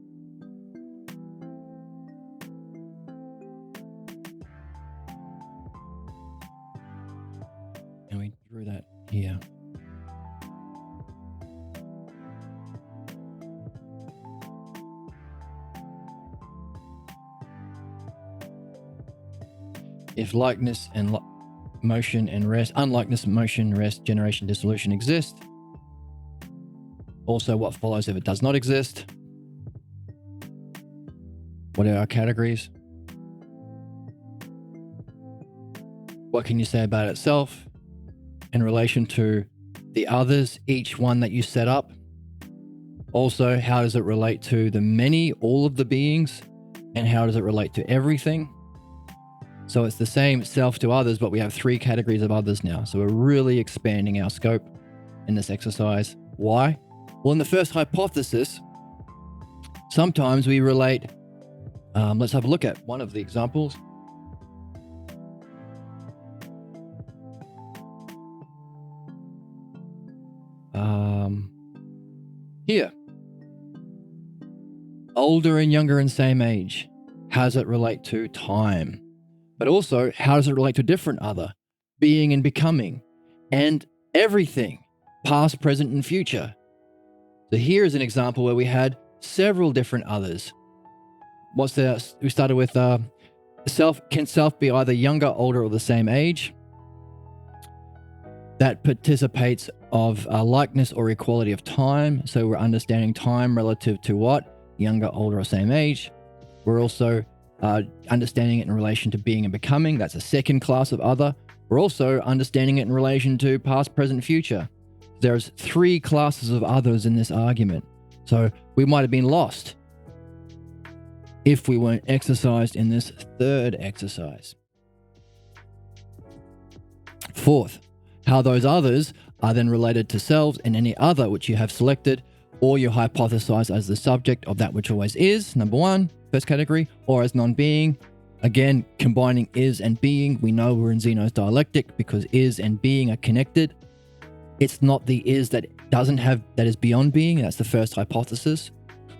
And we drew that here. If likeness and motion and rest, unlikeness, motion, rest, generation, dissolution exist, also what follows if it does not exist? What are our categories? What can you say about itself in relation to the others, each one that you set up? Also, how does it relate to the many, all of the beings? And how does it relate to everything? So it's the same self to others, but we have 3 categories of others now. So we're really expanding our scope in this exercise. Why? Well, in the first hypothesis, sometimes we relate, let's have a look at one of the examples. Here. Older and younger and same age. How does it relate to time? But also, how does it relate to different other, being and becoming, and everything, past, present, and future? So here is an example where we had several different others. We started with can self be either younger, older, or the same age? That participates of likeness or equality of time. So we're understanding time relative to what? Younger, older, or same age. We're also understanding it in relation to being and becoming. That's a second class of other. We're also understanding it in relation to past, present, future. There's 3 classes of others in this argument. So we might have been lost if we weren't exercised in this third exercise. Fourth, how those others are then related to selves and any other which you have selected or you hypothesize as the subject of that which always is, number 1, first category, or as non-being. Again, combining is and being. We know we're in Zeno's dialectic because is and being are connected. It's not the is that is beyond being. That's the first hypothesis.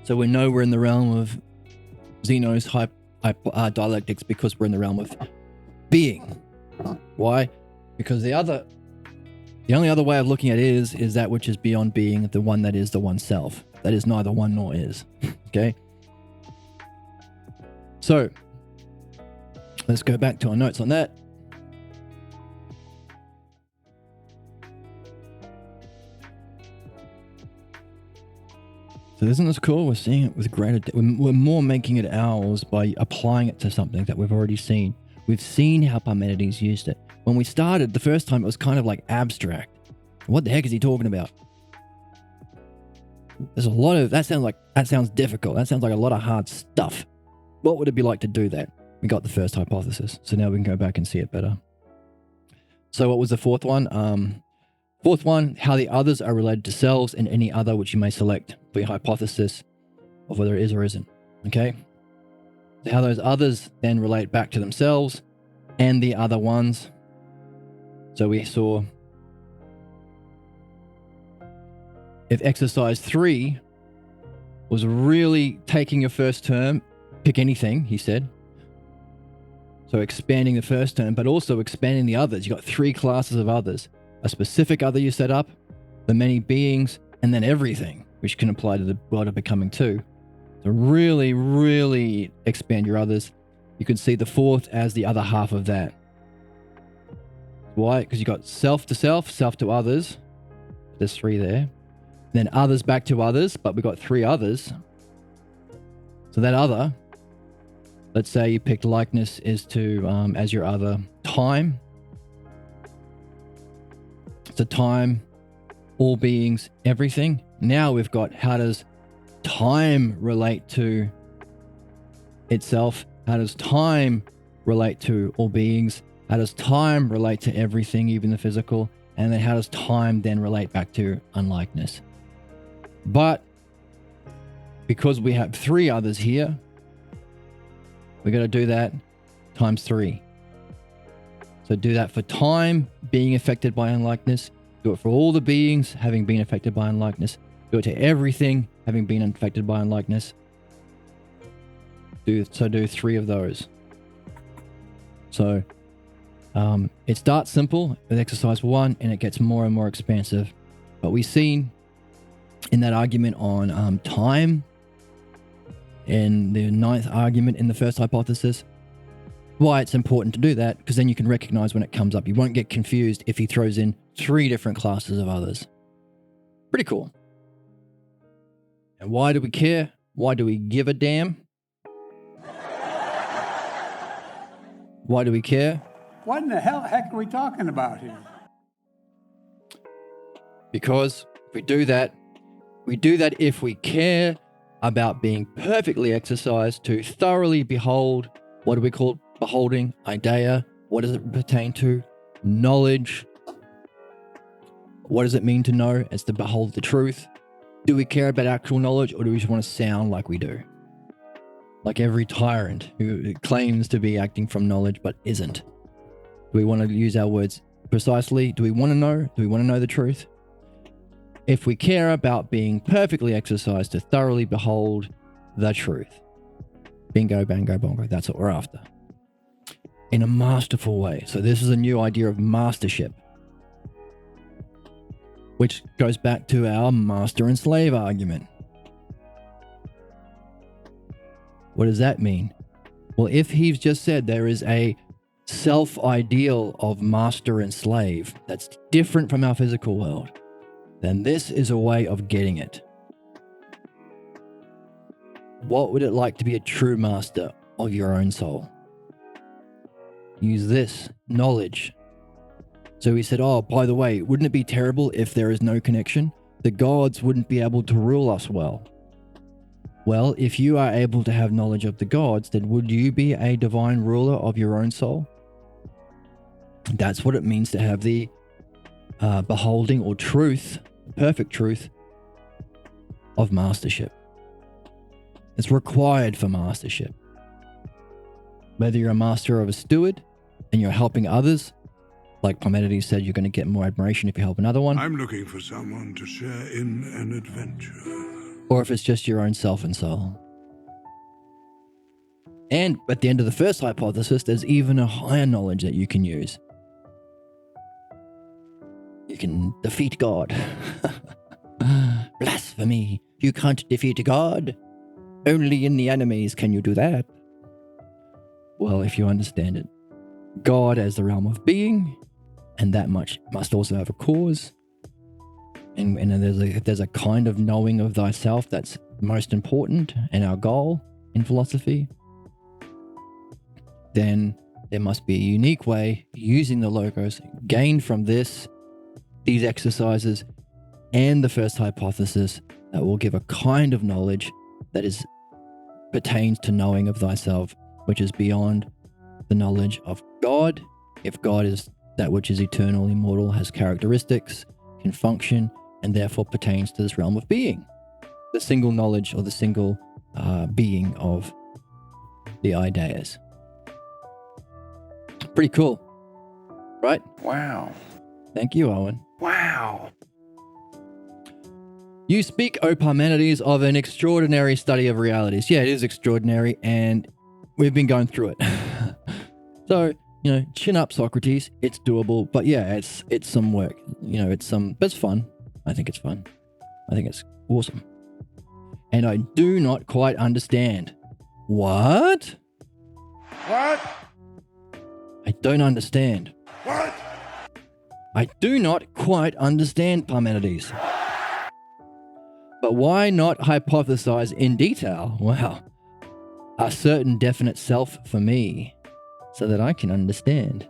So we know we're in the realm of Zeno's dialectics because we're in the realm of being. Why? Because the only other way of looking at is that which is beyond being, the one that is the one-self. That is neither one nor is. Okay? So, let's go back to our notes on that. So isn't this cool? We're seeing it with greater depth. We're more making it ours by applying it to something that we've already seen. We've seen how Parmenides used it. When we started the first time, it was kind of like abstract. What the heck is he talking about? There's a lot of, that sounds difficult. That sounds like a lot of hard stuff. What would it be like to do that? We got the first hypothesis. So now we can go back and see it better. So what was the fourth one? Fourth one, how the others are related to selves and any other which you may select for your hypothesis of whether it is or isn't. Okay? So how those others then relate back to themselves and the other ones. So we saw if exercise 3 was really taking your first term, pick anything, he said. So expanding the first term, but also expanding the others. You got 3 classes of others. A specific other you set up, the many beings, and then everything, which can apply to the world of becoming too. So really, really expand your others. You can see the fourth as the other half of that. Why? Because you got self to self, self to others. There's 3 there. Then others back to others, but we've got 3 others. So that other, let's say you picked likeness is to, as your other, time. So time, all beings, everything. Now we've got how does time relate to itself? How does time relate to all beings? How does time relate to everything, even the physical? And then how does time then relate back to unlikeness? But because we have 3 others here, we're going to do that times 3. So do that for time being affected by unlikeness. Do it for all the beings having been affected by unlikeness. Do it to everything having been affected by unlikeness. Do 3 of those. So it starts simple with exercise 1 and it gets more and more expansive. But we've seen in that argument on time, in the 9th argument in the first hypothesis, why it's important to do that, because then you can recognize when it comes up. You won't get confused if he throws in 3 different classes of others. Pretty cool. And why do we care? Why do we give a damn? Why do we care? What in the heck are we talking about here? Because if we do that if we care about being perfectly exercised to thoroughly behold, what do we call beholding? Idea. What does it pertain to? Knowledge. What does it mean to know? It's to behold the truth. Do we care about actual knowledge, or do we just want to sound like we do? Like every tyrant who claims to be acting from knowledge but isn't. Do we want to use our words precisely? Do we want to know? Do we want to know the truth? If we care about being perfectly exercised to thoroughly behold the truth. Bingo, bango, bongo. That's what we're after. In a masterful way. So this is a new idea of mastership, which goes back to our master and slave argument. What does that mean? Well, if he's just said there is a self-ideal of master and slave that's different from our physical world, then this is a way of getting it. What would it like to be a true master of your own soul? Use this knowledge. So he said, oh, by the way, wouldn't it be terrible if there is no connection? The gods wouldn't be able to rule us well. Well, if you are able to have knowledge of the gods, then would you be a divine ruler of your own soul? That's what it means to have the beholding or truth, perfect truth of mastership. It's required for mastership. Whether you're a master of a steward and you're helping others, like Parmenides said, you're going to get more admiration if you help another one. I'm looking for someone to share in an adventure. Or if it's just your own self and soul. And at the end of the first hypothesis, there's even a higher knowledge that you can use. You can defeat God. Blasphemy. You can't defeat God. Only in the enemies can you do that. Well, if you understand it, God as the realm of being, and that much must also have a cause. And there's a kind of knowing of thyself that's most important and our goal in philosophy, then there must be a unique way using the logos gained from these exercises and the first hypothesis that will give a kind of knowledge that pertains to knowing of thyself, which is beyond the knowledge of God. If God is that which is eternal, immortal, has characteristics, can function, and therefore pertains to this realm of being. The single knowledge or the single being of the ideas. Pretty cool, right? Wow. Thank you, Owen. Wow. You speak, O Parmenides, of an extraordinary study of realities. Yeah, it is extraordinary, and we've been going through it. So, chin up, Socrates. It's doable, but yeah, it's some work. But it's fun. I think it's fun. I think it's awesome. And I do not quite understand. What? What? I don't understand. What? I do not quite understand, Parmenides. But why not hypothesize in detail? Wow. A certain definite self for me, so that I can understand.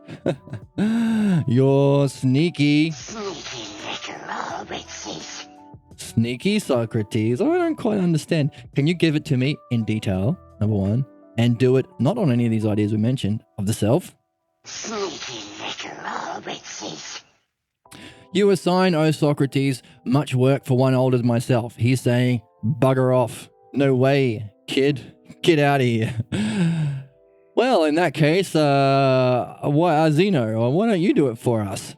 You're sneaky. Sneaky little hobbitses. Sneaky Socrates. I don't quite understand. Can you give it to me in detail, number one, and do it not on any of these ideas we mentioned of the self? Sneaky little hobbitses. You assign, O Socrates, much work for one old as myself. He's saying, bugger off. No way, kid. Get out of here. Well, in that case, Zeno, why don't you do it for us?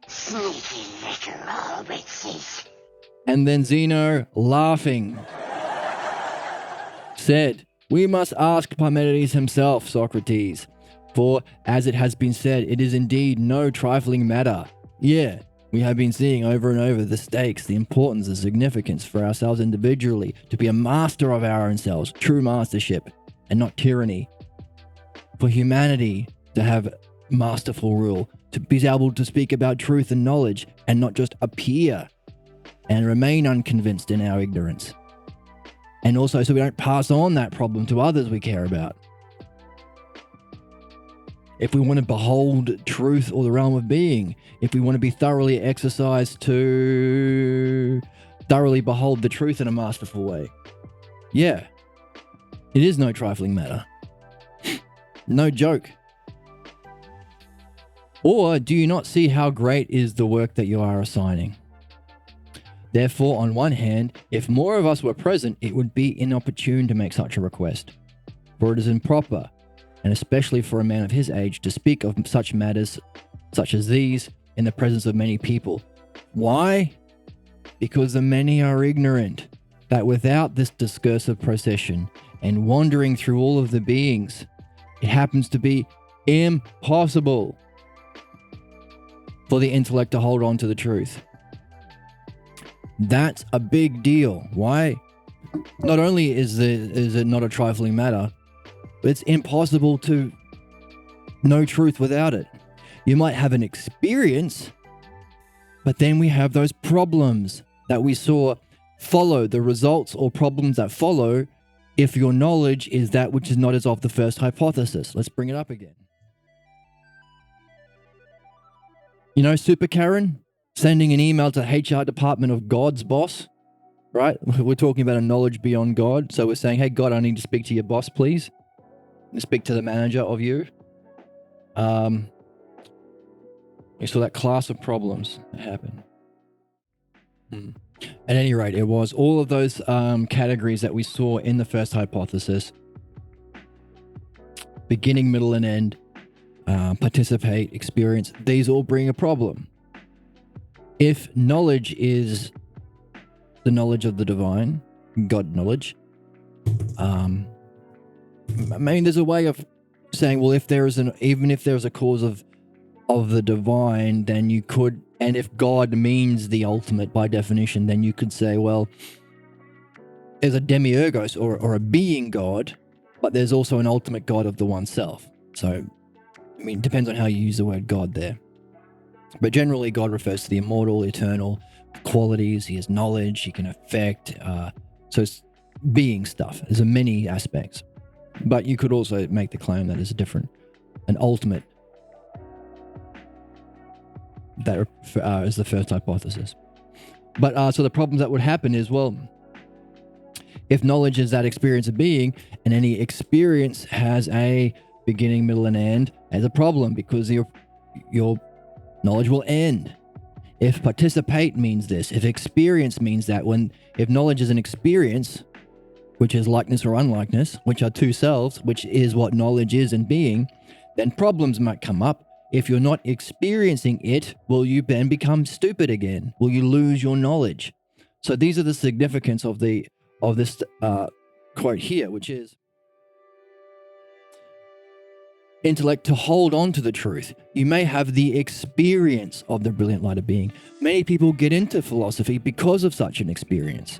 Sneaky little hobbitses. And then Zeno, laughing, said, we must ask Parmenides himself, Socrates, for, as it has been said, it is indeed no trifling matter. Yeah, we have been seeing over and over the stakes, the importance, the significance for ourselves individually to be a master of our own selves, true mastership, and not tyranny. For humanity to have masterful rule, to be able to speak about truth and knowledge, and not just appear and remain unconvinced in our ignorance. And also so we don't pass on that problem to others we care about. If we want to behold truth or the realm of being, if we want to be thoroughly exercised to thoroughly behold the truth in a masterful way. Yeah, it is no trifling matter. No joke. Or do you not see how great is the work that you are assigning? Therefore, on one hand, if more of us were present, it would be inopportune to make such a request. For it is improper, and especially for a man of his age, to speak of such matters such as these in the presence of many people. Why? Because the many are ignorant that without this discursive procession and wandering through all of the beings, it happens to be impossible for the intellect to hold on to the truth. That's a big deal. Why? not only is it not a trifling matter, but it's impossible to know truth without it. You might have an experience, but then we have those problems that we saw follow, the results or problems that follow if your knowledge is that which is not as of the first hypothesis. Let's bring it up again. You know, Super Karen sending an email to HR department of God's boss, right? We're talking about a knowledge beyond God. So we're saying, hey, God, I need to speak to your boss, please. And speak to the manager of you. You saw that class of problems that happened. At any rate, it was all of those categories that we saw in the first hypothesis: beginning, middle, and end, participate, experience. These all bring a problem. If knowledge is the knowledge of the divine, God knowledge, I mean, there's a way of saying, well, even if there's a cause of the divine, then you could, and if God means the ultimate by definition, then you could say, well, there's a demiurgos or a being God, but there's also an ultimate God of the one-self. So, I mean, it depends on how you use the word God there. But generally, God refers to the immortal, eternal qualities. He has knowledge, he can affect. So it's being stuff. There's many aspects. But you could also make the claim that there's an ultimate. That is the first hypothesis. But so the problems that would happen is, well, if knowledge is that experience of being, and any experience has a beginning, middle, and end, there's a problem because your knowledge will end. If participate means this, if experience means that, if knowledge is an experience, which is likeness or unlikeness, which are two selves, which is what knowledge is and being, then problems might come up. If you're not experiencing it, will you then become stupid again? Will you lose your knowledge? So these are the significance of this quote here, which is intellect to hold on to the truth. You may have the experience of the brilliant light of being. Many people get into philosophy because of such an experience.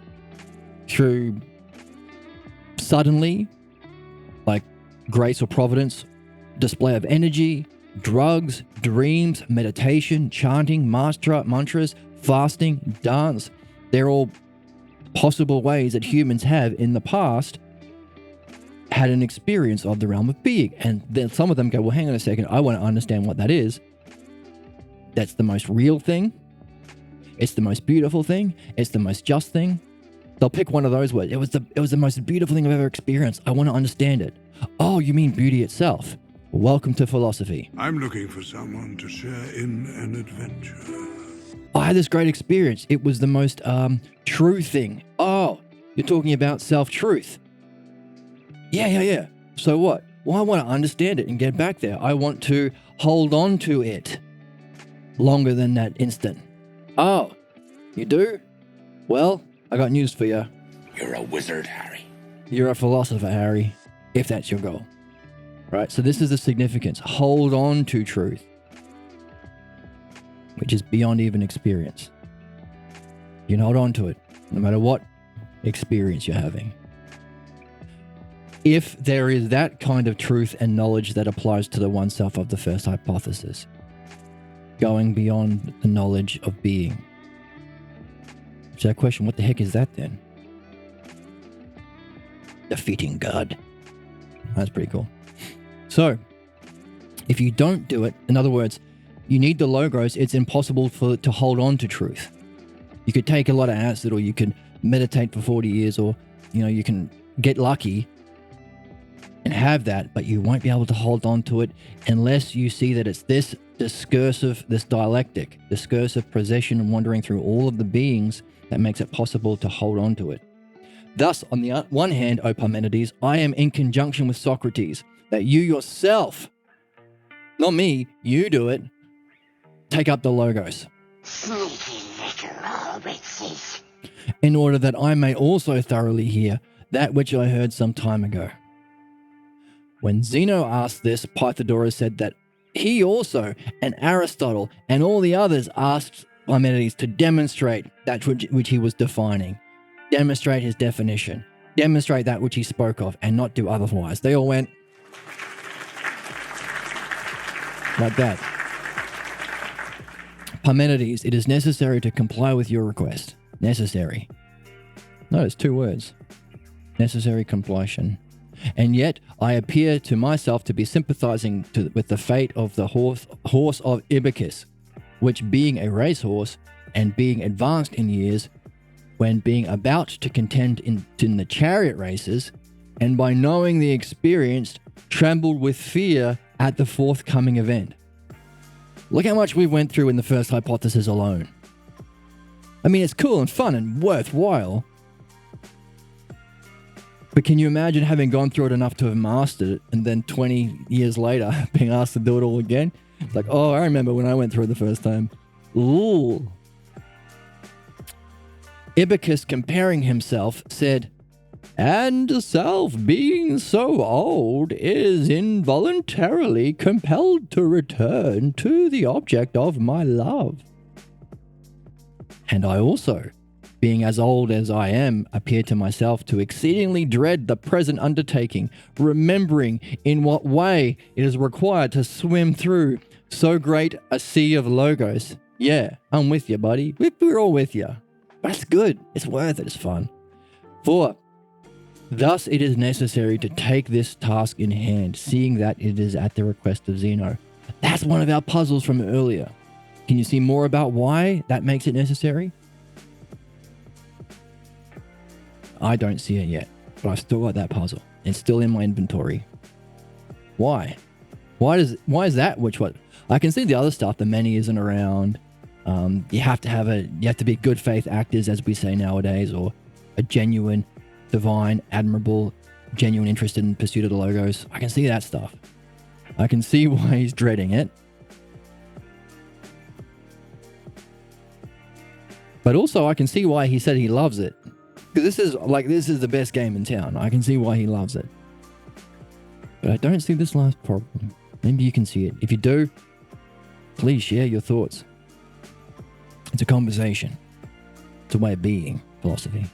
Through suddenly, like grace or providence, display of energy, drugs, dreams, meditation, chanting, mantras, fasting, dance. They're all possible ways that humans have in the past had an experience of the realm of being. And then some of them go, well, hang on a second, I want to understand what that is. That's the most real thing. It's the most beautiful thing. It's the most just thing. They'll pick one of those words. It was the most beautiful thing I've ever experienced. I want to understand it. Oh, you mean beauty itself? Welcome to philosophy. I'm looking for someone to share in an adventure. I had this great experience. It was the most true thing. Oh, you're talking about self-truth. Yeah. So what? Well, I want to understand it and get back there. I want to hold on to it longer than that instant. Oh, you do? Well, I got news for you. You're a wizard, Harry. You're a philosopher, Harry, if that's your goal. Right? So this is the significance. Hold on to truth, which is beyond even experience. You can hold on to it, no matter what experience you're having. If there is that kind of truth and knowledge that applies to the one-self of the first hypothesis, going beyond the knowledge of being. So that question, what the heck is that then? Defeating God. That's pretty cool. So, if you don't do it, in other words, you need the logos, it's impossible to hold on to truth. You could take a lot of acid, or you can meditate for 40 years, or, you can get lucky and have that, but you won't be able to hold on to it unless you see that it's this discursive, this dialectic, discursive procession and wandering through all of the beings that makes it possible to hold on to it. Thus, on the one hand, O Parmenides, I am in conjunction with Socrates, that you yourself, not me, you do it, take up the logos. Sneaky little hobbitses. In order that I may also thoroughly hear that which I heard some time ago. When Zeno asked this, Pythagoras said that he also, and Aristotle, and all the others asked Parmenides to demonstrate that which he was defining. demonstrate his definition, demonstrate that which he spoke of, and not do otherwise. They all went like that. Parmenides, it is necessary to comply with your request. Necessary. Notice 2 words. Necessary completion. And yet I appear to myself to be sympathizing with the fate of the horse of Ibycus, which being a racehorse and being advanced in years, when being about to contend in the chariot races, and by knowing the experienced, trembled with fear at the forthcoming event. Look how much we went through in the first hypothesis alone. I mean, it's cool and fun and worthwhile. But can you imagine having gone through it enough to have mastered it, and then 20 years later being asked to do it all again? It's like, oh, I remember when I went through it the first time. Ooh. Ibycus, comparing himself, said, "And self, being so old, is involuntarily compelled to return to the object of my love. And I also, being as old as I am, appear to myself to exceedingly dread the present undertaking, remembering in what way it is required to swim through so great a sea of logos." Yeah, I'm with you, buddy. We're all with you. That's good. It's worth it. It's fun. For thus it is necessary to take this task in hand, seeing that it is at the request of Zeno. That's one of our puzzles from earlier. Can you see more about why that makes it necessary? I don't see it yet, but I've still got that puzzle. It's still in my inventory. Why? Why is that? What? I can see the other stuff. The many isn't around. You have to be good faith actors, as we say nowadays, or a genuine, divine, admirable, genuine interest in pursuit of the logos. I can see that stuff. I can see why he's dreading it. But also I can see why he said he loves it. Because this is the best game in town. I can see why he loves it. But I don't see this last problem. Maybe you can see it. If you do, please share your thoughts. It's a conversation. It's a way of being, philosophy.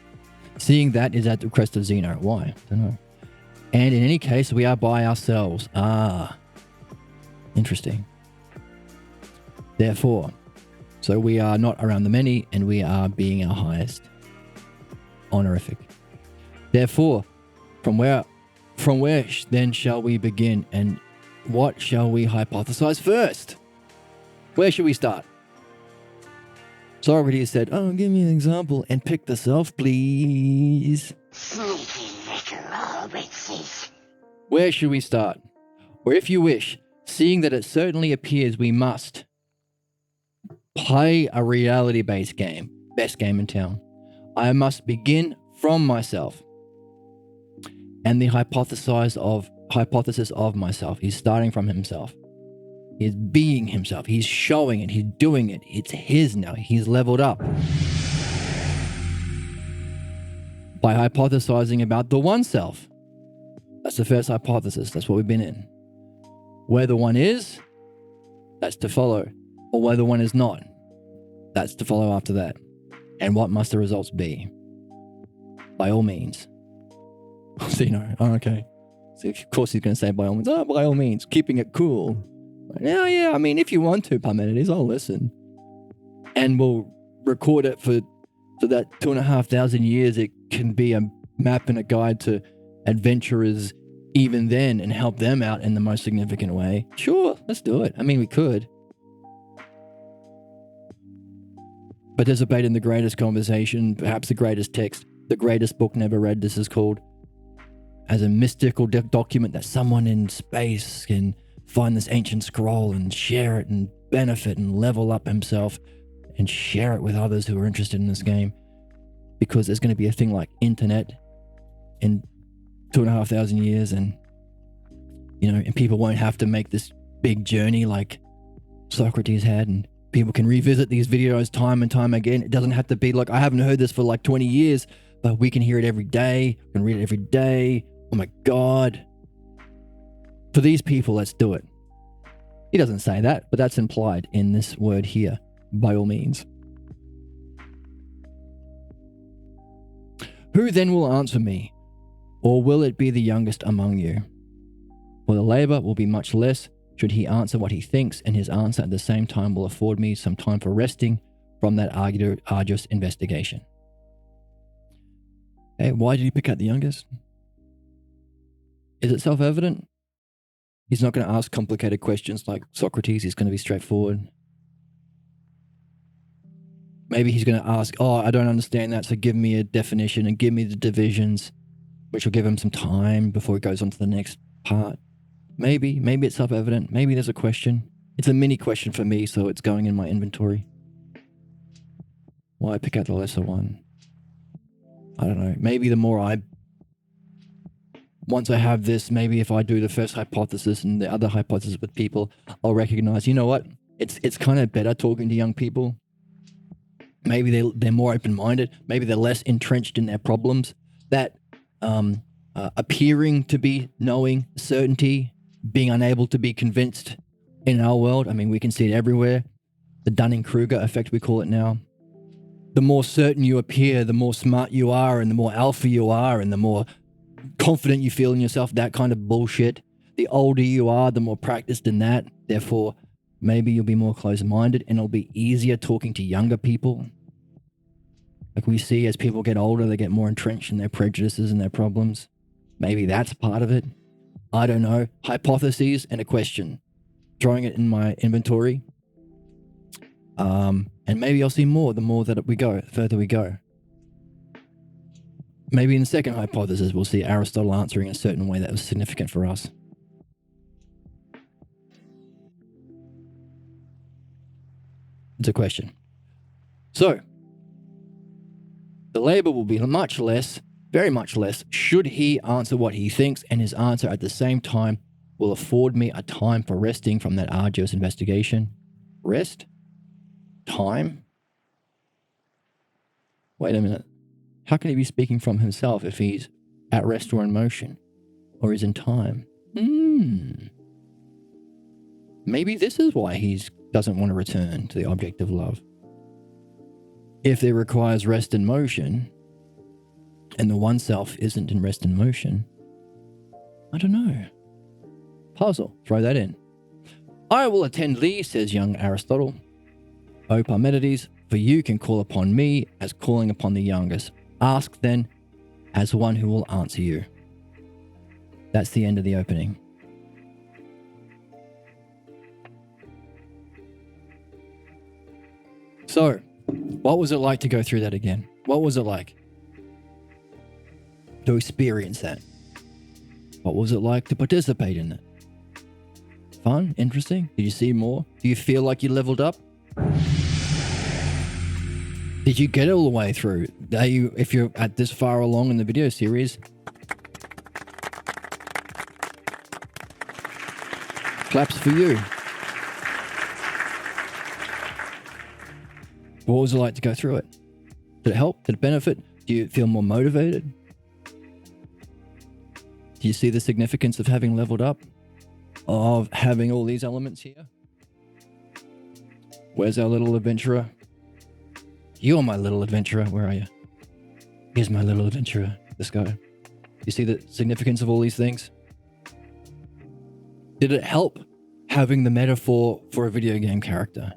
Seeing that is at the request of Zeno. Why? Don't know. And in any case, we are by ourselves. Interesting. Therefore, so we are not around the many, and we are being our highest. Honorific. Therefore, from where then shall we begin, and what shall we hypothesize first? Where should we start? Socrates said, "Oh, give me an example and pick the self, please." Sneaky little hobbitses. Where should we start? Or if you wish, seeing that it certainly appears we must play a reality-based game, best game in town, I must begin from myself and the hypothesis of myself. He's starting from himself. He's being himself. He's showing it. He's doing it. It's his now. He's leveled up. By hypothesizing about the one-self. That's the first hypothesis. That's what we've been in. Where the one is, that's to follow. Or where the one is not, that's to follow after that. And what must the results be? By all means. Zeno. Oh, okay. So of course he's going to say by all means. Oh, by all means. Keeping it cool. Yeah, I mean, if you want to, Parmenides, I'll listen. And we'll record it for that 2,500 years. It can be a map and a guide to adventurers even then and help them out in the most significant way. Sure, let's do it. I mean, we could. Participate in the greatest conversation, perhaps the greatest text, the greatest book never read, this is called, as a mystical document that someone in space can find this ancient scroll and share it and benefit and level up himself and share it with others who are interested in this game, because there's going to be a thing like internet in 2,500 years, and and people won't have to make this big journey like Socrates had, and people can revisit these videos time and time again. It doesn't have to be like, I haven't heard this for like 20 years, but we can hear it every day, we can read it every day. Oh my God. For these people, let's do it. He doesn't say that, but that's implied in this word here, by all means. Who then will answer me? Or will it be the youngest among you? For the labor will be much less should he answer what he thinks, and his answer at the same time will afford me some time for resting from that arduous investigation. Okay, why did he pick out the youngest? Is it self-evident? He's not going to ask complicated questions like Socrates. He's going to be straightforward. Maybe he's going to ask, oh, I don't understand that, so give me a definition and give me the divisions, which will give him some time before he goes on to the next part. Maybe it's self-evident. Maybe there's a question. It's a mini question for me, so it's going in my inventory. Why pick out the lesser one? I don't know. Maybe once I have this, maybe if I do the first hypothesis and the other hypothesis with people, I'll recognize, you know what? It's kind of better talking to young people. Maybe they're more open-minded. Maybe they're less entrenched in their problems. That appearing to be knowing certainty, being unable to be convinced in our world. I mean, we can see it everywhere. The Dunning-Kruger effect, we call it now. The more certain you appear, the more smart you are, and the more alpha you are, and the more confident you feel in yourself, that kind of bullshit. The older you are, the more practiced in that. Therefore, maybe you'll be more closed-minded, and it'll be easier talking to younger people. Like we see as people get older, they get more entrenched in their prejudices and their problems. Maybe that's part of it. I don't know. Hypotheses and a question. Throwing it in my inventory. And maybe I'll see more the more that we go, the further we go. Maybe in the second hypothesis, we'll see Aristotle answering a certain way that was significant for us. It's a question. So, the labor will be much less, very much less, should he answer what he thinks, and his answer at the same time will afford me a time for resting from that arduous investigation. Rest? Time? Wait a minute. How can he be speaking from himself if he's at rest or in motion? Or is in time? Maybe this is why he doesn't want to return to the object of love. If it requires rest and motion, and the one-self isn't in rest and motion, I don't know. Puzzle. Throw that in. I will attend thee, says young Aristotle. O Parmenides, for you can call upon me as calling upon the youngest. Ask then as one who will answer you. That's the end of the opening. So, what was it like to go through that again? What was it like to experience that? What was it like to participate in it? Fun? Interesting? Did you see more? Do you feel like you leveled up? Did you get it all the way through? If you're at this far along in the video series, claps for you. What was it like to go through it? Did it help? Did it benefit? Do you feel more motivated? Do you see the significance of having leveled up? Of having all these elements here? Where's our little adventurer? You're my little adventurer. Where are you? Here's my little adventurer. This guy. You see the significance of all these things? Did it help having the metaphor for a video game character?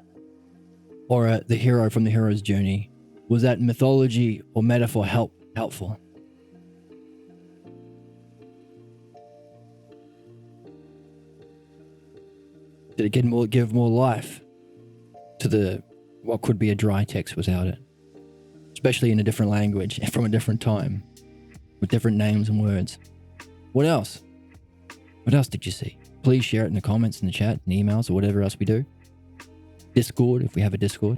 Or the hero from the hero's journey? Was that mythology or metaphor helpful? Did it give more life to what could be a dry text without it? Especially in a different language, from a different time, with different names and words. What else? What else did you see? Please share it in the comments, in the chat, in emails, or whatever else we do. Discord, if we have a Discord.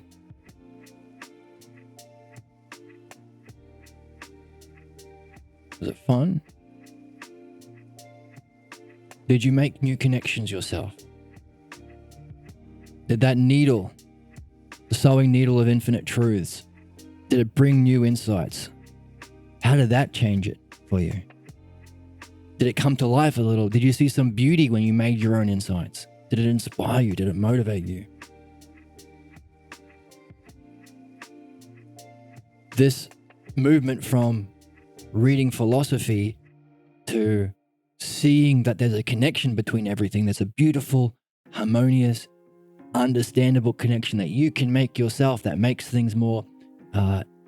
Was it fun? Did you make new connections yourself? Did that needle, the sewing needle of infinite truths, did it bring new insights? How did that change it for you? Did it come to life a little? Did you see some beauty when you made your own insights? Did it inspire you? Did it motivate you? This movement from reading philosophy to seeing that there's a connection between everything. There's a beautiful, harmonious, understandable connection that you can make yourself that makes things more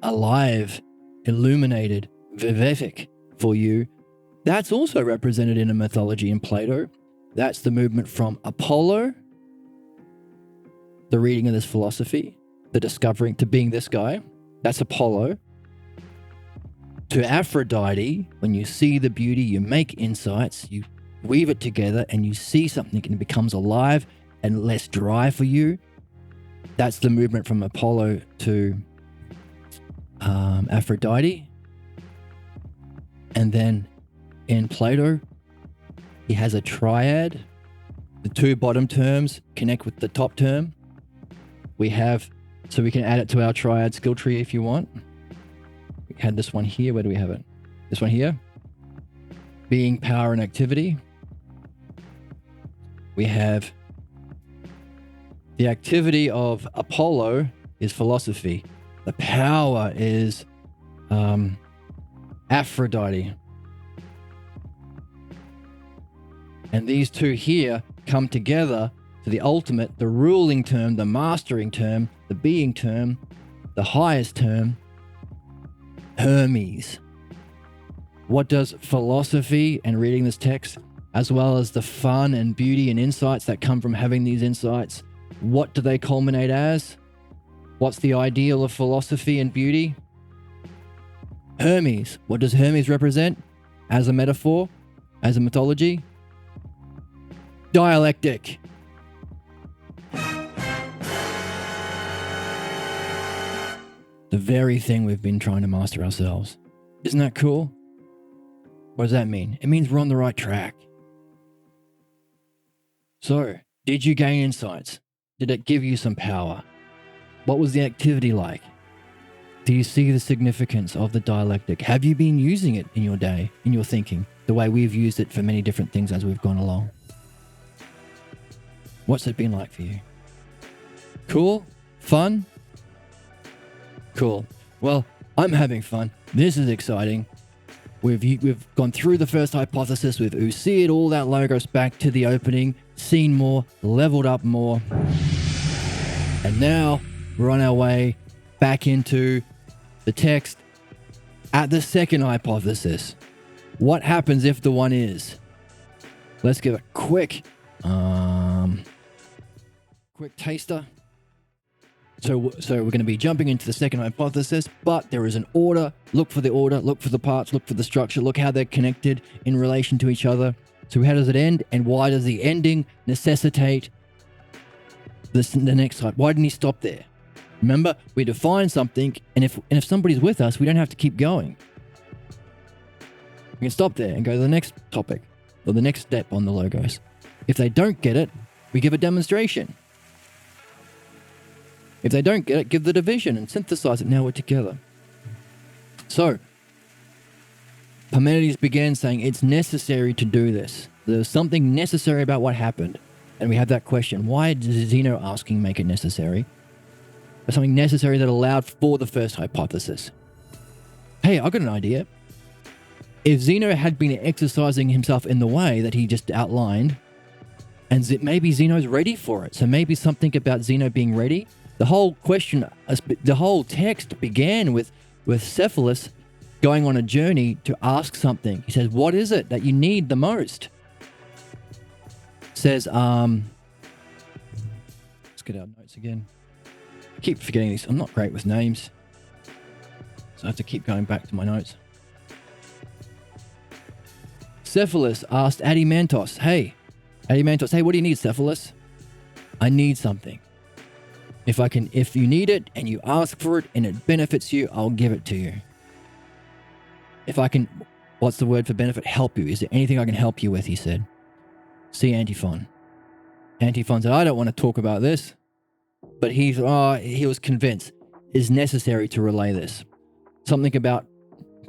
alive, illuminated, vivific for you. That's also represented in a mythology in Plato. That's the movement from Apollo, the reading of this philosophy, the discovering to being this guy. That's Apollo. To Aphrodite, when you see the beauty, you make insights, you weave it together and you see something and it becomes alive and less dry for you. That's the movement from Apollo to Aphrodite. And then in Plato, he has a triad. The two bottom terms connect with the top term. We have, so we can add it to our triad skill tree if you want. We had this one here. Where do we have it? This one here. Being, power, and activity. We have the activity of Apollo is philosophy. The power is Aphrodite. And these two here come together to the ultimate, the ruling term, the mastering term, the being term, the highest term, Hermes. What does philosophy and reading this text, as well as the fun and beauty and insights that come from having these insights, what do they culminate as? What's the ideal of philosophy and beauty? Hermes. What does Hermes represent as a metaphor, as a mythology? Dialectic. The very thing we've been trying to master ourselves. Isn't that cool? What does that mean? It means we're on the right track. So, did you gain insights? Did it give you some power? What was the activity like? Do you see the significance of the dialectic? Have you been using it in your day, in your thinking, the way we've used it for many different things as we've gone along? What's it been like for you? Cool? Fun? Cool. Well, I'm having fun. This is exciting. We've gone through the first hypothesis. We've usi'd all that logos back to the opening, seen more, leveled up more. And now we're on our way back into the text at the second hypothesis. What happens if the one is? Let's give a quick taster. So we're going to be jumping into the second hypothesis, but there is an order. Look for the order, look for the parts, look for the structure, look how they're connected in relation to each other. So how does it end, and why does the ending necessitate the next type? Why didn't he stop there? Remember, we define something, and if somebody's with us, we don't have to keep going. We can stop there and go to the next topic, or the next step on the logos. If they don't get it, we give a demonstration. If they don't get it, give the division and synthesize it. Now we're together. So, Parmenides began saying it's necessary to do this. There's something necessary about what happened. And we have that question. Why does Zeno asking make it necessary? There's something necessary that allowed for the first hypothesis. Hey, I got an idea. If Zeno had been exercising himself in the way that he just outlined, and maybe Zeno's ready for it. So maybe something about Zeno being ready. The whole question, the whole text began with Cephalus going on a journey to ask something. He says, what is it that you need the most? Says, let's get our notes again. I keep forgetting these. I'm not great with names, so I have to keep going back to my notes. Cephalus asked Adimantos, hey, what do you need, Cephalus? I need something. If you need it and you ask for it and it benefits you, I'll give it to you. If I can, what's the word for benefit? Help you. Is there anything I can help you with? He said. See Antiphon. Antiphon said, I don't want to talk about this. But he was convinced it's necessary to relay this. Something about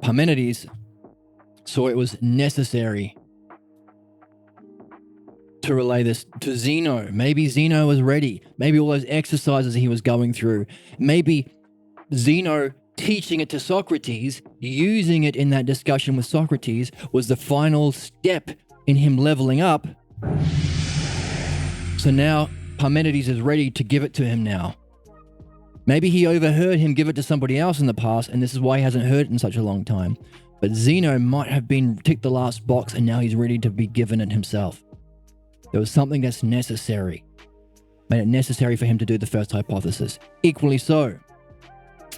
Parmenides saw it was necessary to relay this to Zeno. Maybe Zeno was ready. Maybe all those exercises he was going through. Maybe Zeno teaching it to Socrates using it in that discussion with Socrates was the final step in him leveling up. So now Parmenides is ready to give it to him now. Maybe he overheard him give it to somebody else in the past, and this is why he hasn't heard it in such a long time. But Zeno might have been ticked the last box, and now he's ready to be given it himself. There was something that's necessary. Made it necessary for him to do the first hypothesis. Equally so.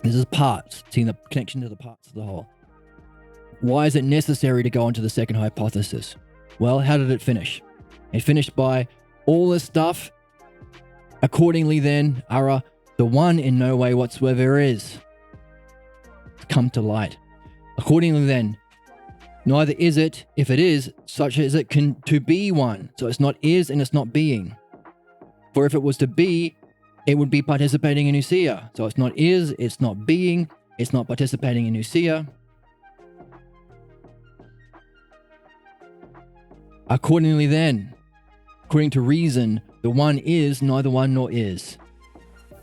This is parts, seeing the connection to the parts of the whole. Why is it necessary to go on to the second hypothesis? Well, how did it finish? It finished by all this stuff. Accordingly then, Ara, the one in no way whatsoever is come to light. Accordingly then, neither is it, if it is, such as it can to be one. So it's not is and it's not being. For if it was to be, it would be participating in ousia. So it's not is, it's not being, it's not participating in ousia. Accordingly then, according to reason, the one is neither one nor is.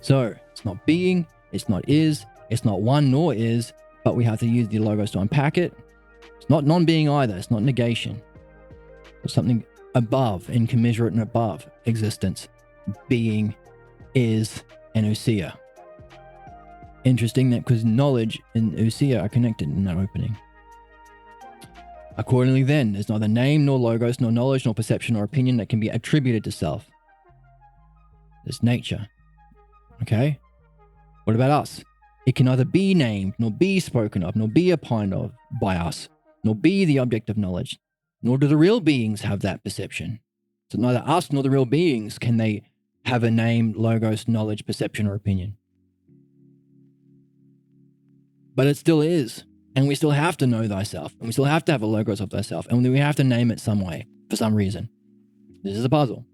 So it's not being, it's not is, it's not one nor is, but we have to use the logos to unpack it. It's not non-being either, it's not negation. It's something above, incommensurate and above existence. Being, is, and ousia. Interesting that because knowledge and ousia are connected in that opening. Accordingly then, there's neither name nor logos, nor knowledge, nor perception, nor opinion that can be attributed to self. There's nature. Okay? What about us? It can neither be named, nor be spoken of, nor be opined of by us, nor be the object of knowledge, nor do the real beings have that perception. So neither us nor the real beings can they have a name, logos, knowledge, perception, or opinion. But it still is. And we still have to know thyself. And we still have to have a logos of thyself. And we have to name it some way, for some reason. This is a puzzle.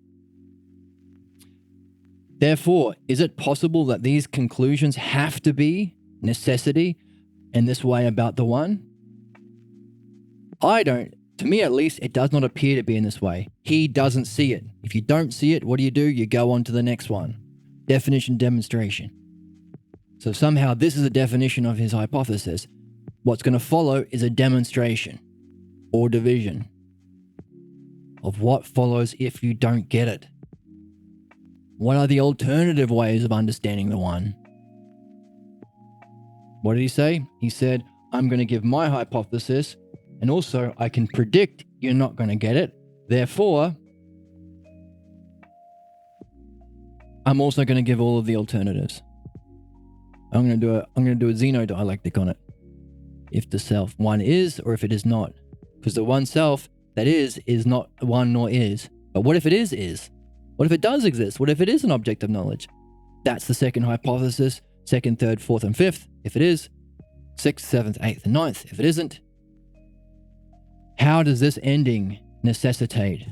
Therefore, is it possible that these conclusions have to be necessity in this way about the one? I don't. To me, at least, it does not appear to be in this way. He doesn't see it. If you don't see it, what do? You go on to the next one. Definition, demonstration. So somehow this is a definition of his hypothesis. What's going to follow is a demonstration or division of what follows if you don't get it. What are the alternative ways of understanding the one? What did he say? He said, I'm going to give my hypothesis, and also I can predict you're not going to get it. Therefore, I'm also going to give all of the alternatives. I'm going to do a Zeno dialectic on it. If the self one is, or if it is not. Because the one self that is not one nor is. But what if it is? What if it does exist? What if it is an object of knowledge? That's the second hypothesis. Second, third, fourth, and fifth, if it is. Sixth, seventh, eighth, and ninth, if it isn't. How does this ending necessitate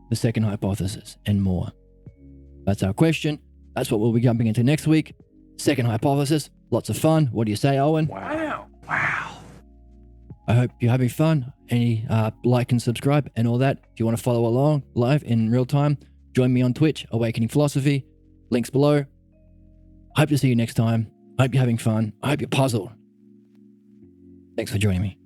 the second hypothesis and more? That's our question. That's what we'll be jumping into next week. Second hypothesis. Lots of fun. What do you say, Owen? Wow. I hope you're having fun. Any like and subscribe and all that. If you want to follow along live in real time, join me on Twitch, Awakening Philosophy. Links below. I hope to see you next time. I hope you're having fun. I hope you're puzzled. Thanks for joining me.